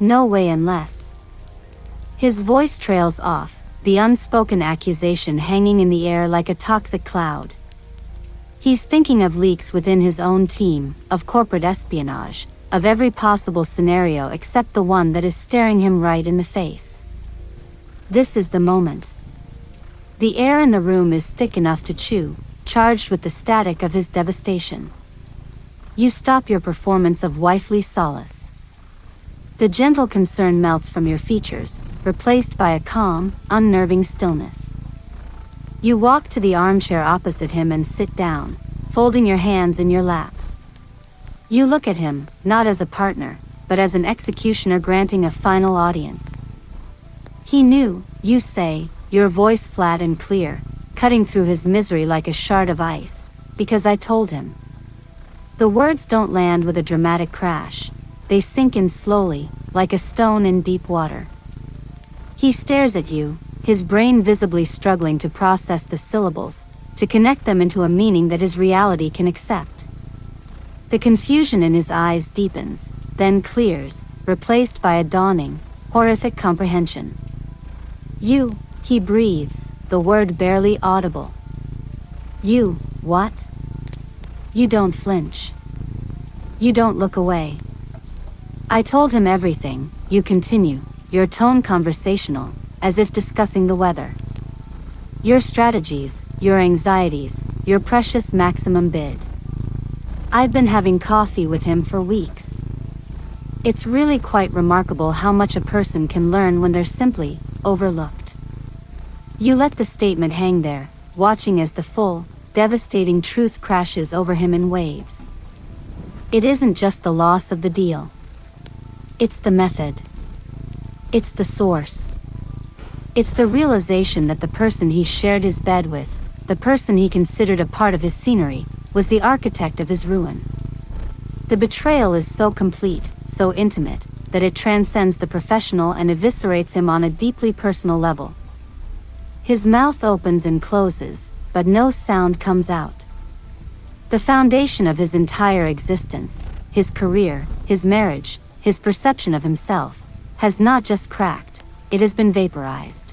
No way unless. His voice trails off, the unspoken accusation hanging in the air like a toxic cloud. He's thinking of leaks within his own team, of corporate espionage, of every possible scenario except the one that is staring him right in the face. This is the moment. The air in the room is thick enough to chew, charged with the static of his devastation. You stop your performance of wifely solace. The gentle concern melts from your features, replaced by a calm, unnerving stillness. You walk to the armchair opposite him and sit down, folding your hands in your lap. You look at him, not as a partner, but as an executioner granting a final audience. "He knew," you say, your voice flat and clear, cutting through his misery like a shard of ice, "because I told him." The words don't land with a dramatic crash. They sink in slowly, like a stone in deep water. He stares at you, his brain visibly struggling to process the syllables, to connect them into a meaning that his reality can accept. The confusion in his eyes deepens, then clears, replaced by a dawning, horrific comprehension. "You," he breathes, the word barely audible. "You, what?" You don't flinch. You don't look away. "I told him everything," you continue, your tone conversational, as if discussing the weather. Your strategies, your anxieties, your precious maximum bid. "I've been having coffee with him for weeks. It's really quite remarkable how much a person can learn when they're simply overlooked." You let the statement hang there, watching as the full, devastating truth crashes over him in waves. It isn't just the loss of the deal. It's the method. It's the source. It's the realization that the person he shared his bed with, the person he considered a part of his scenery, was the architect of his ruin. The betrayal is so complete, so intimate, that it transcends the professional and eviscerates him on a deeply personal level. His mouth opens and closes, but no sound comes out. The foundation of his entire existence, his career, his marriage, his perception of himself, has not just cracked, it has been vaporized.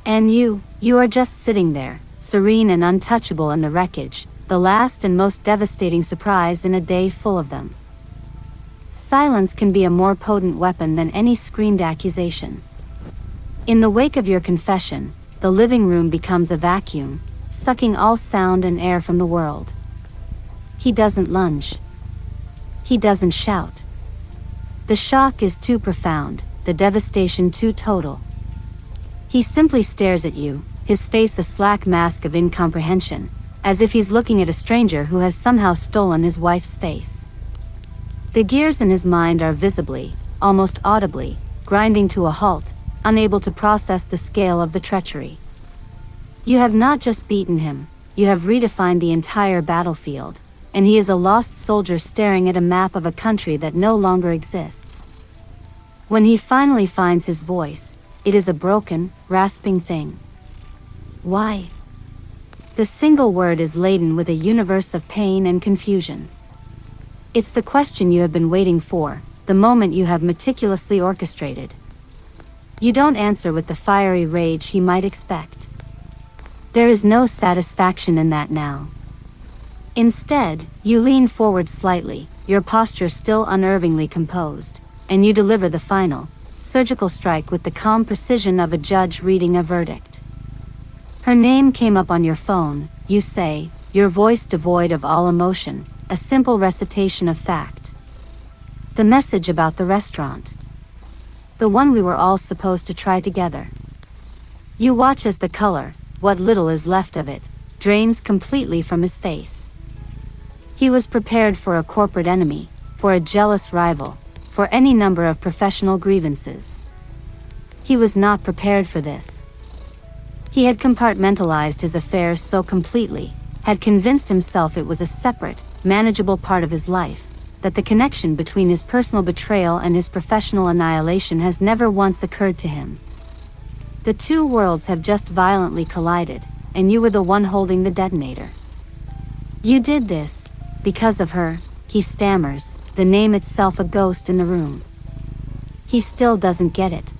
And you are just sitting there, serene and untouchable in the wreckage, the last and most devastating surprise in a day full of them. Silence can be a more potent weapon than any screamed accusation. In the wake of your confession, the living room becomes a vacuum, sucking all sound and air from the world. He doesn't lunge. He doesn't shout. The shock is too profound, the devastation too total. He simply stares at you, his face a slack mask of incomprehension, as if he's looking at a stranger who has somehow stolen his wife's space. The gears in his mind are visibly, almost audibly, grinding to a halt, unable to process the scale of the treachery. You have not just beaten him, you have redefined the entire battlefield, and he is a lost soldier staring at a map of a country that no longer exists. When he finally finds his voice, it is a broken, rasping thing. Why? The single word is laden with a universe of pain and confusion. It's the question you have been waiting for, the moment you have meticulously orchestrated. You don't answer with the fiery rage he might expect. There is no satisfaction in that now. Instead, you lean forward slightly, your posture still unnervingly composed, and you deliver the final, surgical strike with the calm precision of a judge reading a verdict. Her name came up on your phone, you say, your voice devoid of all emotion, a simple recitation of fact. The message about the restaurant. The one we were all supposed to try together. You watch as the color, what little is left of it, drains completely from his face. He was prepared for a corporate enemy, for a jealous rival, for any number of professional grievances. He was not prepared for this. He had compartmentalized his affairs so completely, had convinced himself it was a separate, manageable part of his life, that the connection between his personal betrayal and his professional annihilation has never once occurred to him. The two worlds have just violently collided, and you were the one holding the detonator. You did this, because of her, he stammers, the name itself a ghost in the room. He still doesn't get it.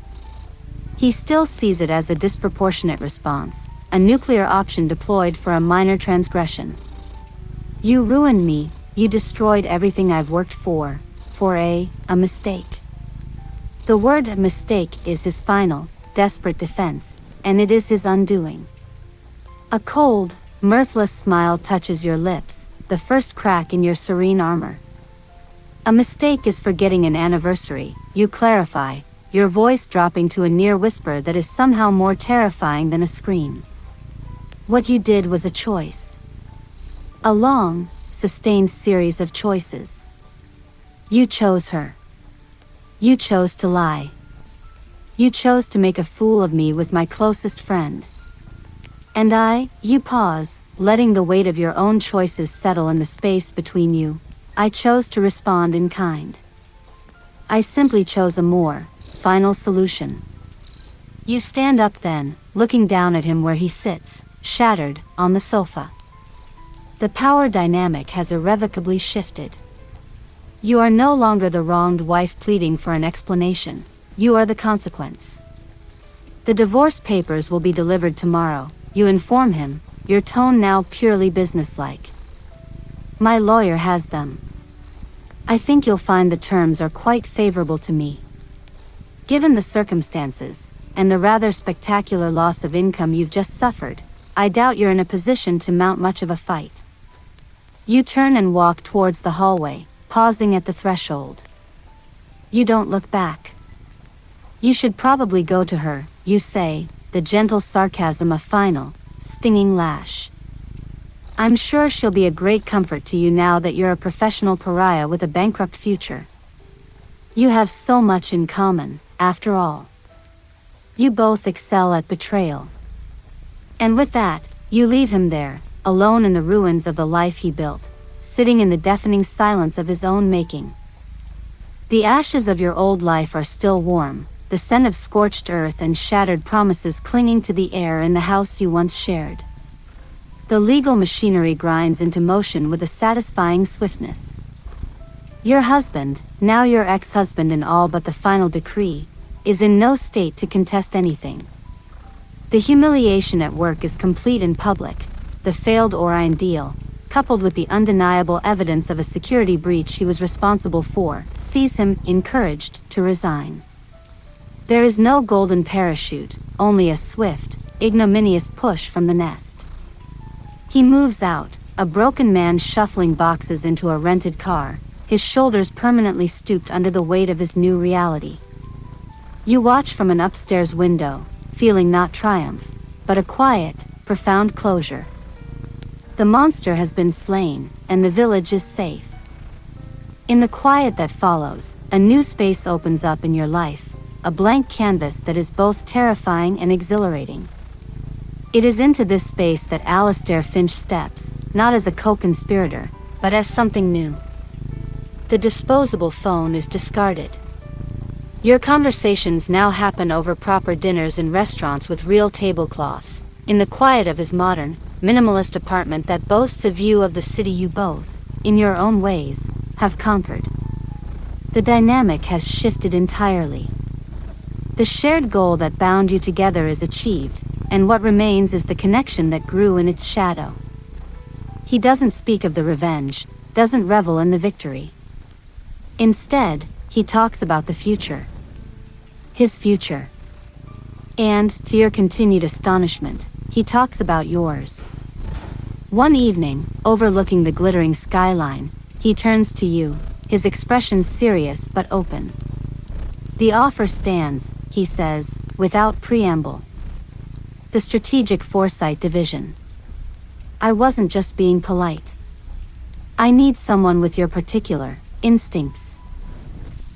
He still sees it as a disproportionate response, a nuclear option deployed for a minor transgression. You ruined me, you destroyed everything I've worked for a mistake. The word mistake is his final, desperate defense, and it is his undoing. A cold, mirthless smile touches your lips, the first crack in your serene armor. A mistake is forgetting an anniversary, you clarify, your voice dropping to a near whisper that is somehow more terrifying than a scream. What you did was a choice. A long, sustained series of choices. You chose her. You chose to lie. You chose to make a fool of me with my closest friend. And you pause, letting the weight of your own choices settle in the space between you. I chose to respond in kind. I simply chose a more final solution. You stand up then, looking down at him where he sits, shattered, on the sofa. The power dynamic has irrevocably shifted. You are no longer the wronged wife pleading for an explanation. You are the consequence. The divorce papers will be delivered tomorrow, you inform him, your tone now purely businesslike. My lawyer has them. I think you'll find the terms are quite favorable to me. Given the circumstances, and the rather spectacular loss of income you've just suffered, I doubt you're in a position to mount much of a fight. You turn and walk towards the hallway, pausing at the threshold. You don't look back. You should probably go to her, you say, the gentle sarcasm a final, stinging lash. I'm sure she'll be a great comfort to you now that you're a professional pariah with a bankrupt future. You have so much in common, after all. You both excel at betrayal. And with that, you leave him there, alone in the ruins of the life he built, sitting in the deafening silence of his own making. The ashes of your old life are still warm, the scent of scorched earth and shattered promises clinging to the air in the house you once shared. The legal machinery grinds into motion with a satisfying swiftness. Your husband, now your ex-husband in all but the final decree, is in no state to contest anything. The humiliation at work is complete in public. The failed Orion deal, coupled with the undeniable evidence of a security breach he was responsible for, sees him encouraged to resign. There is no golden parachute, only a swift, ignominious push from the nest. He moves out, a broken man shuffling boxes into a rented car, his shoulders permanently stooped under the weight of his new reality. You watch from an upstairs window, feeling not triumph, but a quiet, profound closure. The monster has been slain, and the village is safe. In the quiet that follows, a new space opens up in your life, a blank canvas that is both terrifying and exhilarating. It is into this space that Alistair Finch steps, not as a co-conspirator, but as something new. The disposable phone is discarded. Your conversations now happen over proper dinners in restaurants with real tablecloths, in the quiet of his modern, minimalist apartment that boasts a view of the city you both, in your own ways, have conquered. The dynamic has shifted entirely. The shared goal that bound you together is achieved, and what remains is the connection that grew in its shadow. He doesn't speak of the revenge, doesn't revel in the victory. Instead, he talks about the future. His future. And, to your continued astonishment, he talks about yours. One evening, overlooking the glittering skyline, he turns to you, his expression serious but open. The offer stands, he says, without preamble. The strategic foresight division. I wasn't just being polite. I need someone with your particular instincts.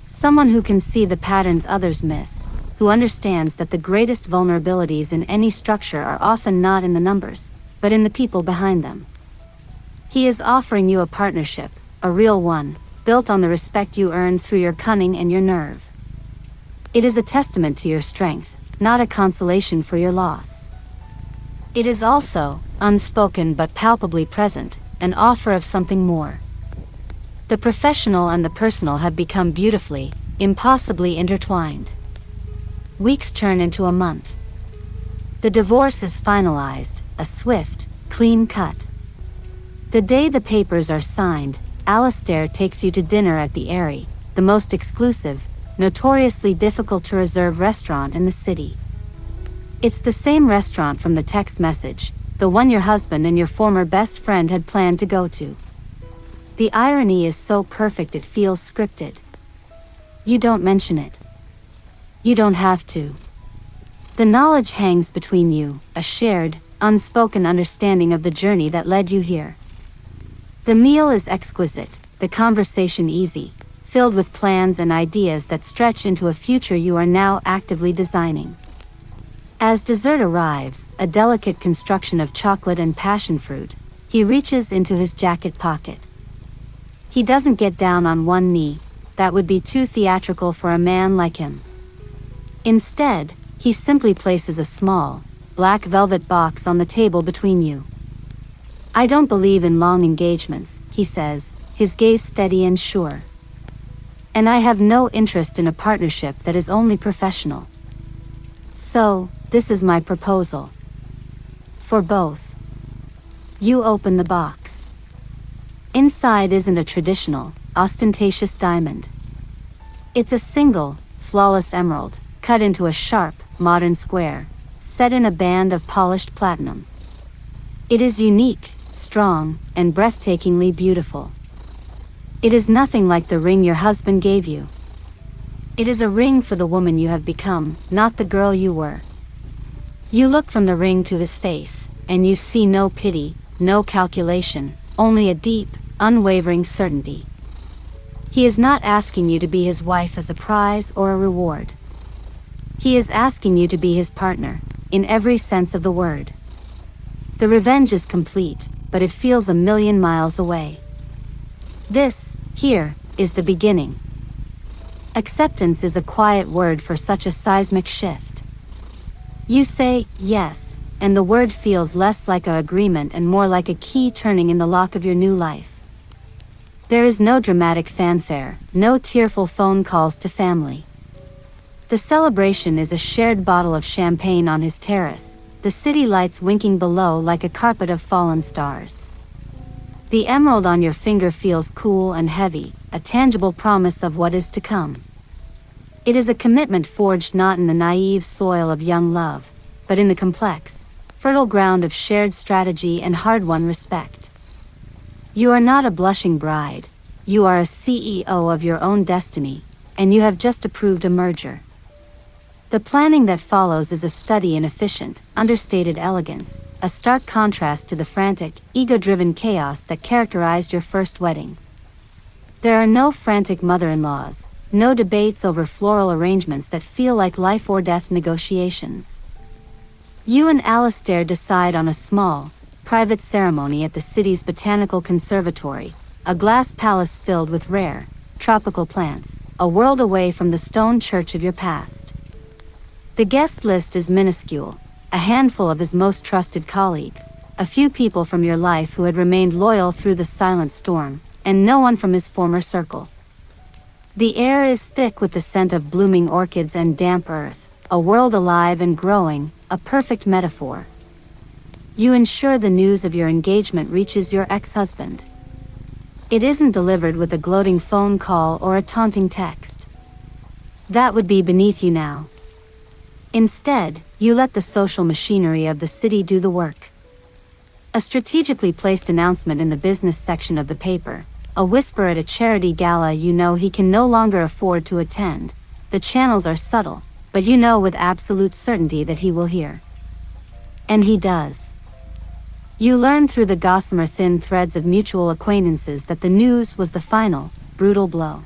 Someone who can see the patterns others miss, who understands that the greatest vulnerabilities in any structure are often not in the numbers, but in the people behind them. He is offering you a partnership, a real one, built on the respect you earned through your cunning and your nerve. It is a testament to your strength, not a consolation for your loss. It is also, unspoken but palpably present, an offer of something more. The professional and the personal have become beautifully, impossibly intertwined. Weeks turn into a month. The divorce is finalized, a swift, clean cut. The day the papers are signed, Alistair takes you to dinner at the Airy, the most exclusive, notoriously difficult to reserve restaurant in the city. It's the same restaurant from the text message, the one your husband and your former best friend had planned to go to. The irony is so perfect it feels scripted. You don't mention it. You don't have to. The knowledge hangs between you, a shared, unspoken understanding of the journey that led you here. The meal is exquisite, the conversation easy, filled with plans and ideas that stretch into a future you are now actively designing. As dessert arrives, a delicate construction of chocolate and passion fruit, he reaches into his jacket pocket. He doesn't get down on one knee, that would be too theatrical for a man like him. Instead, he simply places a small, black velvet box on the table between you. I don't believe in long engagements, he says, his gaze steady and sure. And I have no interest in a partnership that is only professional. So, this is my proposal. For both. You open the box. Inside isn't a traditional, ostentatious diamond. It's a single, flawless emerald, cut into a sharp, modern square, set in a band of polished platinum. It is unique, strong, and breathtakingly beautiful. It is nothing like the ring your husband gave you. It is a ring for the woman you have become, not the girl you were. You look from the ring to his face, and you see no pity, no calculation, only a deep, unwavering certainty. He is not asking you to be his wife as a prize or a reward. He is asking you to be his partner, in every sense of the word. The revenge is complete, but it feels a million miles away. This, here, is the beginning. Acceptance is a quiet word for such a seismic shift. You say, yes, and the word feels less like an agreement and more like a key turning in the lock of your new life. There is no dramatic fanfare, no tearful phone calls to family. The celebration is a shared bottle of champagne on his terrace, the city lights winking below like a carpet of fallen stars. The emerald on your finger feels cool and heavy, a tangible promise of what is to come. It is a commitment forged not in the naive soil of young love, but in the complex, fertile ground of shared strategy and hard-won respect. You are not a blushing bride, you are a CEO of your own destiny, and you have just approved a merger. The planning that follows is a study in efficient, understated elegance, a stark contrast to the frantic, ego-driven chaos that characterized your first wedding. There are no frantic mother-in-laws, no debates over floral arrangements that feel like life-or-death negotiations. You and Alistair decide on a small, private ceremony at the city's botanical conservatory, a glass palace filled with rare, tropical plants, a world away from the stone church of your past. The guest list is minuscule, a handful of his most trusted colleagues, a few people from your life who had remained loyal through the silent storm, and no one from his former circle. The air is thick with the scent of blooming orchids and damp earth, a world alive and growing, a perfect metaphor. You ensure the news of your engagement reaches your ex-husband. It isn't delivered with a gloating phone call or a taunting text. That would be beneath you now. Instead, you let the social machinery of the city do the work. A strategically placed announcement in the business section of the paper, a whisper at a charity gala you know he can no longer afford to attend. The channels are subtle, but you know with absolute certainty that he will hear. And he does. You learn through the gossamer thin threads of mutual acquaintances that the news was the final, brutal blow.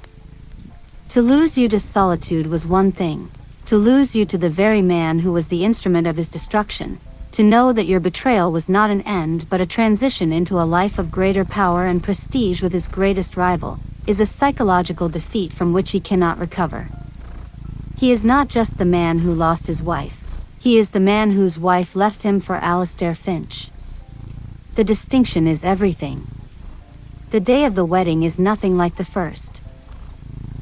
To lose you to solitude was one thing. To lose you to the very man who was the instrument of his destruction, to know that your betrayal was not an end but a transition into a life of greater power and prestige with his greatest rival, is a psychological defeat from which he cannot recover. He is not just the man who lost his wife, he is the man whose wife left him for Alistair Finch. The distinction is everything. The day of the wedding is nothing like the first.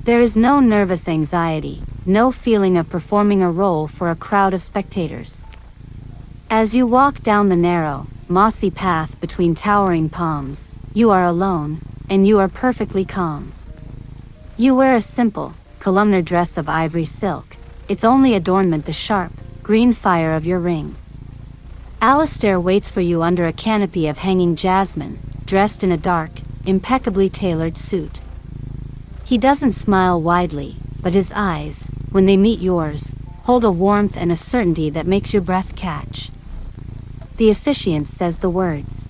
There is no nervous anxiety, no feeling of performing a role for a crowd of spectators. As you walk down the narrow, mossy path between towering palms, you are alone, and you are perfectly calm. You wear a simple, columnar dress of ivory silk, its only adornment the sharp, green fire of your ring. Alistair waits for you under a canopy of hanging jasmine, dressed in a dark, impeccably tailored suit. He doesn't smile widely, but his eyes, when they meet yours, hold a warmth and a certainty that makes your breath catch. The officiant says the words.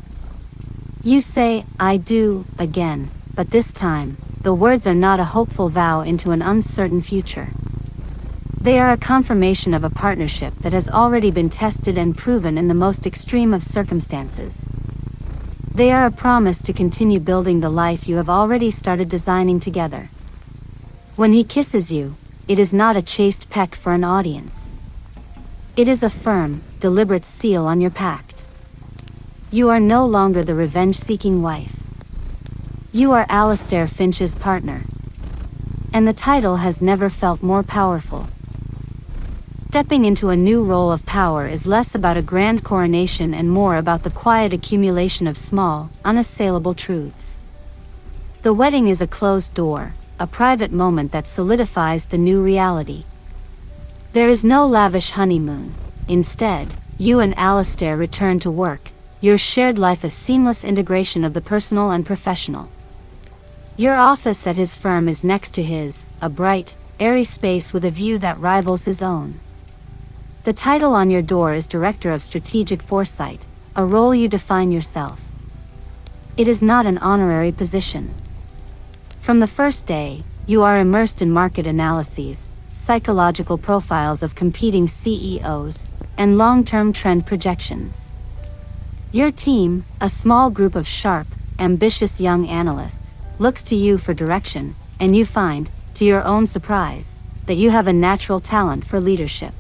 You say, "I do," again, but this time, the words are not a hopeful vow into an uncertain future. They are a confirmation of a partnership that has already been tested and proven in the most extreme of circumstances. They are a promise to continue building the life you have already started designing together. When he kisses you, it is not a chaste peck for an audience. It is a firm, deliberate seal on your pact. You are no longer the revenge-seeking wife. You are Alistair Finch's partner. And the title has never felt more powerful. Stepping into a new role of power is less about a grand coronation and more about the quiet accumulation of small, unassailable truths. The wedding is a closed door, a private moment that solidifies the new reality. There is no lavish honeymoon. Instead, you and Alistair return to work, your shared life a seamless integration of the personal and professional. Your office at his firm is next to his, a bright, airy space with a view that rivals his own. The title on your door is Director of Strategic Foresight, a role you define yourself. It is not an honorary position. From the first day, you are immersed in market analyses, psychological profiles of competing CEOs, and long-term trend projections. Your team, a small group of sharp, ambitious young analysts, looks to you for direction, and you find, to your own surprise, that you have a natural talent for leadership.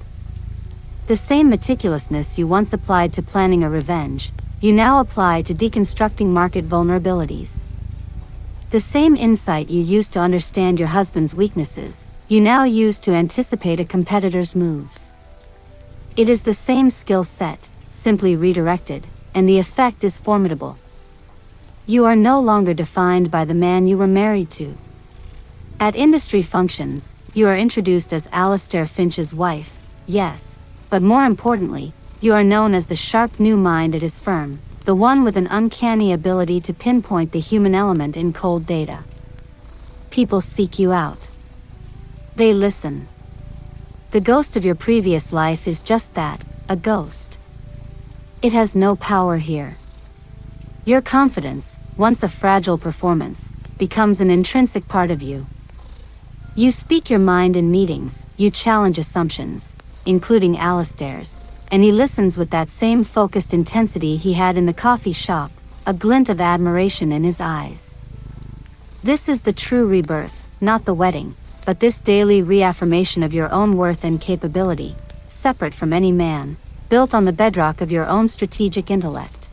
The same meticulousness you once applied to planning a revenge, you now apply to deconstructing market vulnerabilities. The same insight you used to understand your husband's weaknesses, you now use to anticipate a competitor's moves. It is the same skill set, simply redirected, and the effect is formidable. You are no longer defined by the man you were married to. At industry functions, you are introduced as Alistair Finch's wife, yes, but more importantly, you are known as the sharp new mind at his firm, the one with an uncanny ability to pinpoint the human element in cold data. People seek you out. They listen. The ghost of your previous life is just that, a ghost. It has no power here. Your confidence, once a fragile performance, becomes an intrinsic part of you. You speak your mind in meetings, you challenge assumptions, including Alistair's, and he listens with that same focused intensity he had in the coffee shop, a glint of admiration in his eyes. This is the true rebirth, not the wedding, but this daily reaffirmation of your own worth and capability, separate from any man, built on the bedrock of your own strategic intellect.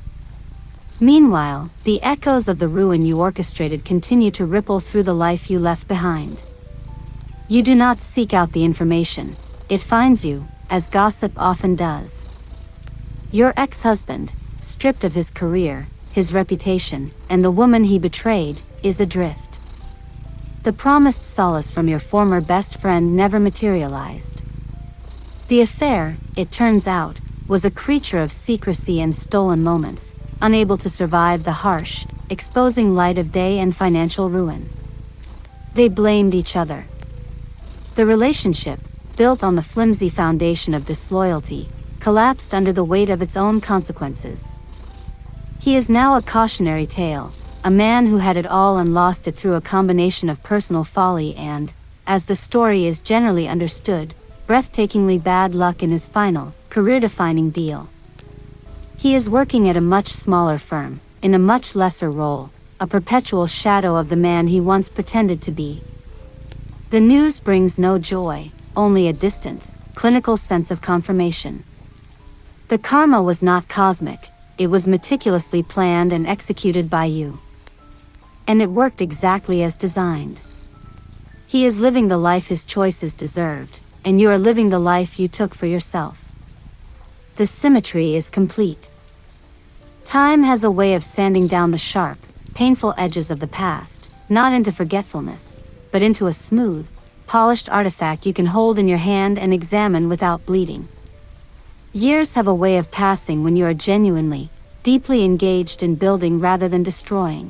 Meanwhile, the echoes of the ruin you orchestrated continue to ripple through the life you left behind. You do not seek out the information, it finds you, as gossip often does. Your ex-husband, stripped of his career, his reputation, and the woman he betrayed, is adrift. The promised solace from your former best friend never materialized. The affair, it turns out, was a creature of secrecy and stolen moments, unable to survive the harsh, exposing light of day and financial ruin. They blamed each other. The relationship, built on the flimsy foundation of disloyalty, collapsed under the weight of its own consequences. He is now a cautionary tale, a man who had it all and lost it through a combination of personal folly and, as the story is generally understood, breathtakingly bad luck in his final, career-defining deal. He is working at a much smaller firm, in a much lesser role, a perpetual shadow of the man he once pretended to be. The news brings no joy, only a distant, clinical sense of confirmation. The karma was not cosmic, it was meticulously planned and executed by you. And it worked exactly as designed. He is living the life his choices deserved, and you are living the life you took for yourself. The symmetry is complete. Time has a way of sanding down the sharp, painful edges of the past, not into forgetfulness, but into a smooth, polished artifact you can hold in your hand and examine without bleeding. Years have a way of passing when you are genuinely, deeply engaged in building rather than destroying.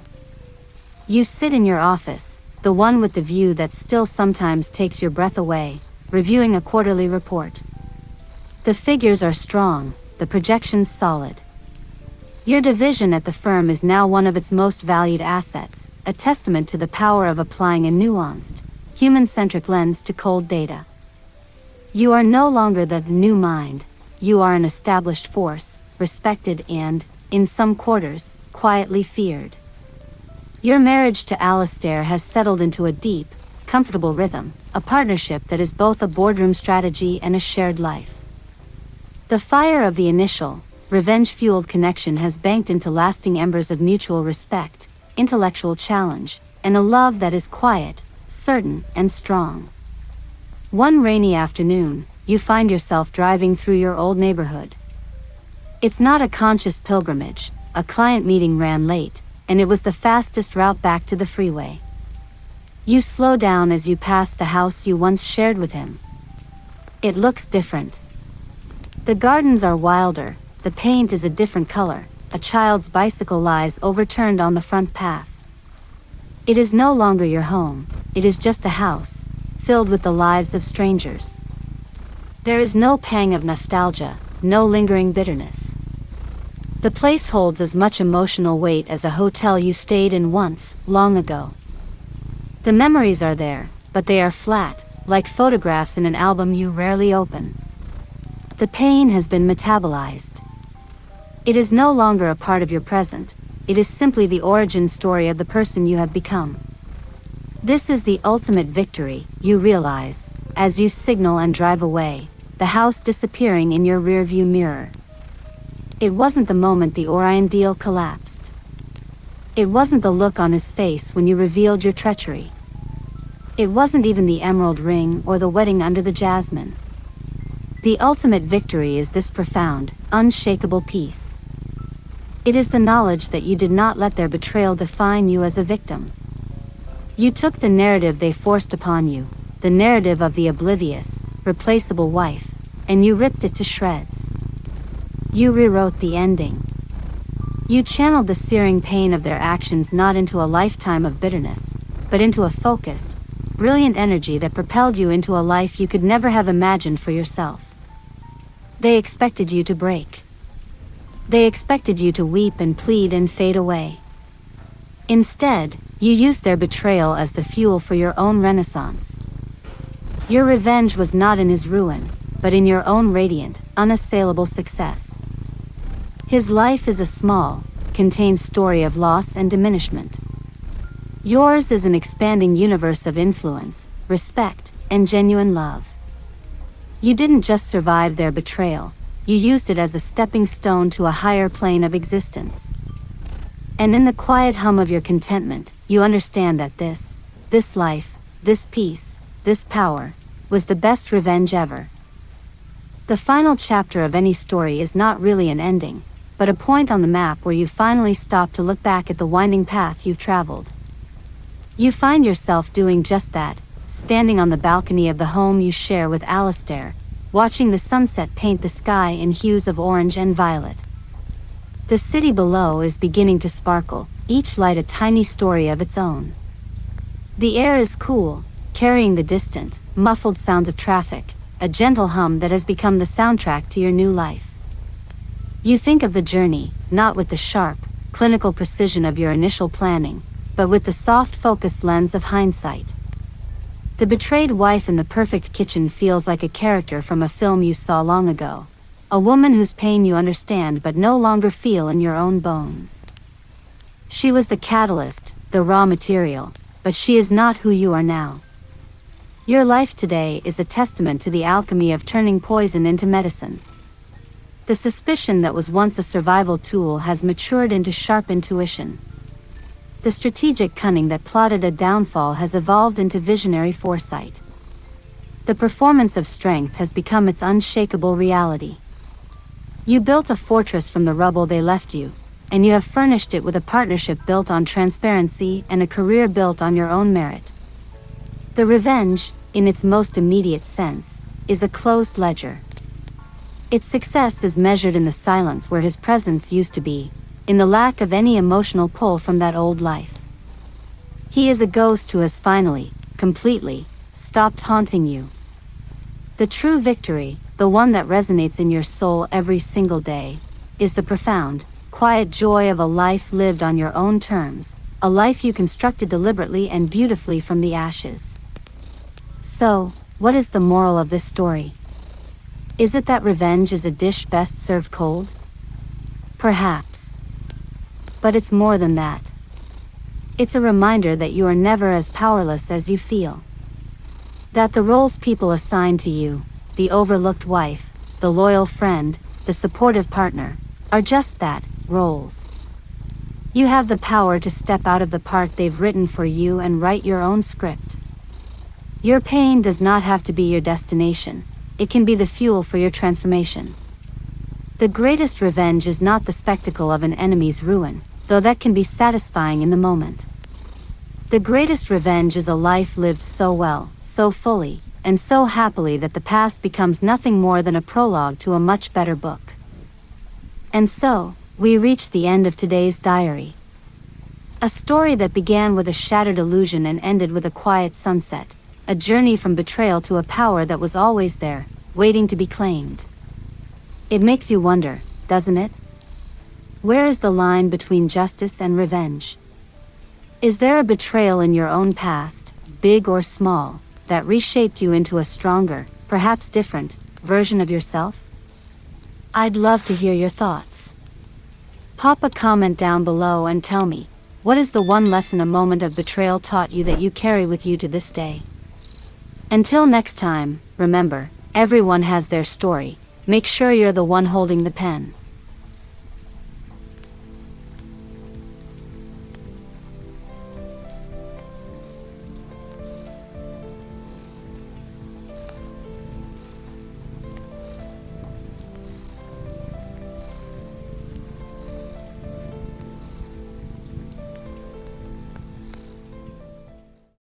You sit in your office, the one with the view that still sometimes takes your breath away, reviewing a quarterly report. The figures are strong, the projections solid. Your division at the firm is now one of its most valued assets, a testament to the power of applying a nuanced, human-centric lens to cold data. You are no longer the new mind, you are an established force, respected and, in some quarters, quietly feared. Your marriage to Alistair has settled into a deep, comfortable rhythm, a partnership that is both a boardroom strategy and a shared life. The fire of the initial, revenge-fueled connection has banked into lasting embers of mutual respect, intellectual challenge, and a love that is quiet, certain, and strong. One rainy afternoon, you find yourself driving through your old neighborhood. It's not a conscious pilgrimage, a client meeting ran late, and it was the fastest route back to the freeway. You slow down as you pass the house you once shared with him. It looks different. The gardens are wilder, the paint is a different color, a child's bicycle lies overturned on the front path. It is no longer your home, it is just a house, filled with the lives of strangers. There is no pang of nostalgia, no lingering bitterness. The place holds as much emotional weight as a hotel you stayed in once, long ago. The memories are there, but they are flat, like photographs in an album you rarely open. The pain has been metabolized. It is no longer a part of your present, it is simply the origin story of the person you have become. This is the ultimate victory, you realize, as you signal and drive away, the house disappearing in your rearview mirror. It wasn't the moment the Orion deal collapsed. It wasn't the look on his face when you revealed your treachery. It wasn't even the emerald ring or the wedding under the jasmine. The ultimate victory is this profound, unshakable peace. It is the knowledge that you did not let their betrayal define you as a victim. You took the narrative they forced upon you, the narrative of the oblivious, replaceable wife, and you ripped it to shreds. You rewrote the ending. You channeled the searing pain of their actions not into a lifetime of bitterness, but into a focused, brilliant energy that propelled you into a life you could never have imagined for yourself. They expected you to break. They expected you to weep and plead and fade away. Instead, you used their betrayal as the fuel for your own renaissance. Your revenge was not in his ruin, but in your own radiant, unassailable success. His life is a small, contained story of loss and diminishment. Yours is an expanding universe of influence, respect, and genuine love. You didn't just survive their betrayal, you used it as a stepping stone to a higher plane of existence. And in the quiet hum of your contentment, you understand that this life, this peace, this power, was the best revenge ever. The final chapter of any story is not really an ending, but a point on the map where you finally stop to look back at the winding path you've traveled. You find yourself doing just that, standing on the balcony of the home you share with Alistair, watching the sunset paint the sky in hues of orange and violet. The city below is beginning to sparkle, each light a tiny story of its own. The air is cool, carrying the distant, muffled sounds of traffic, a gentle hum that has become the soundtrack to your new life. You think of the journey, not with the sharp, clinical precision of your initial planning, but with the soft focused lens of hindsight. The betrayed wife in the perfect kitchen feels like a character from a film you saw long ago, a woman whose pain you understand but no longer feel in your own bones. She was the catalyst, the raw material, but she is not who you are now. Your life today is a testament to the alchemy of turning poison into medicine. The suspicion that was once a survival tool has matured into sharp intuition. The strategic cunning that plotted a downfall has evolved into visionary foresight. The performance of strength has become its unshakable reality. You built a fortress from the rubble they left you, and you have furnished it with a partnership built on transparency and a career built on your own merit. The revenge, in its most immediate sense, is a closed ledger. Its success is measured in the silence where his presence used to be, in the lack of any emotional pull from that old life. He is a ghost who has finally, completely, stopped haunting you. The true victory, the one that resonates in your soul every single day, is the profound, quiet joy of a life lived on your own terms, a life you constructed deliberately and beautifully from the ashes. So, what is the moral of this story? Is it that revenge is a dish best served cold? Perhaps. But it's more than that. It's a reminder that you are never as powerless as you feel. That the roles people assign to you, the overlooked wife, the loyal friend, the supportive partner, are just that, roles. You have the power to step out of the part they've written for you and write your own script. Your pain does not have to be your destination, it can be the fuel for your transformation. The greatest revenge is not the spectacle of an enemy's ruin, though that can be satisfying in the moment. The greatest revenge is a life lived so well, so fully, and so happily that the past becomes nothing more than a prologue to a much better book. And so, we reach the end of today's diary. A story that began with a shattered illusion and ended with a quiet sunset, a journey from betrayal to a power that was always there, waiting to be claimed. It makes you wonder, doesn't it? Where is the line between justice and revenge? Is there a betrayal in your own past, big or small, that reshaped you into a stronger, perhaps different, version of yourself? I'd love to hear your thoughts. Pop a comment down below and tell me, what is the one lesson a moment of betrayal taught you that you carry with you to this day? Until next time, remember, everyone has their story. Make sure you're the one holding the pen.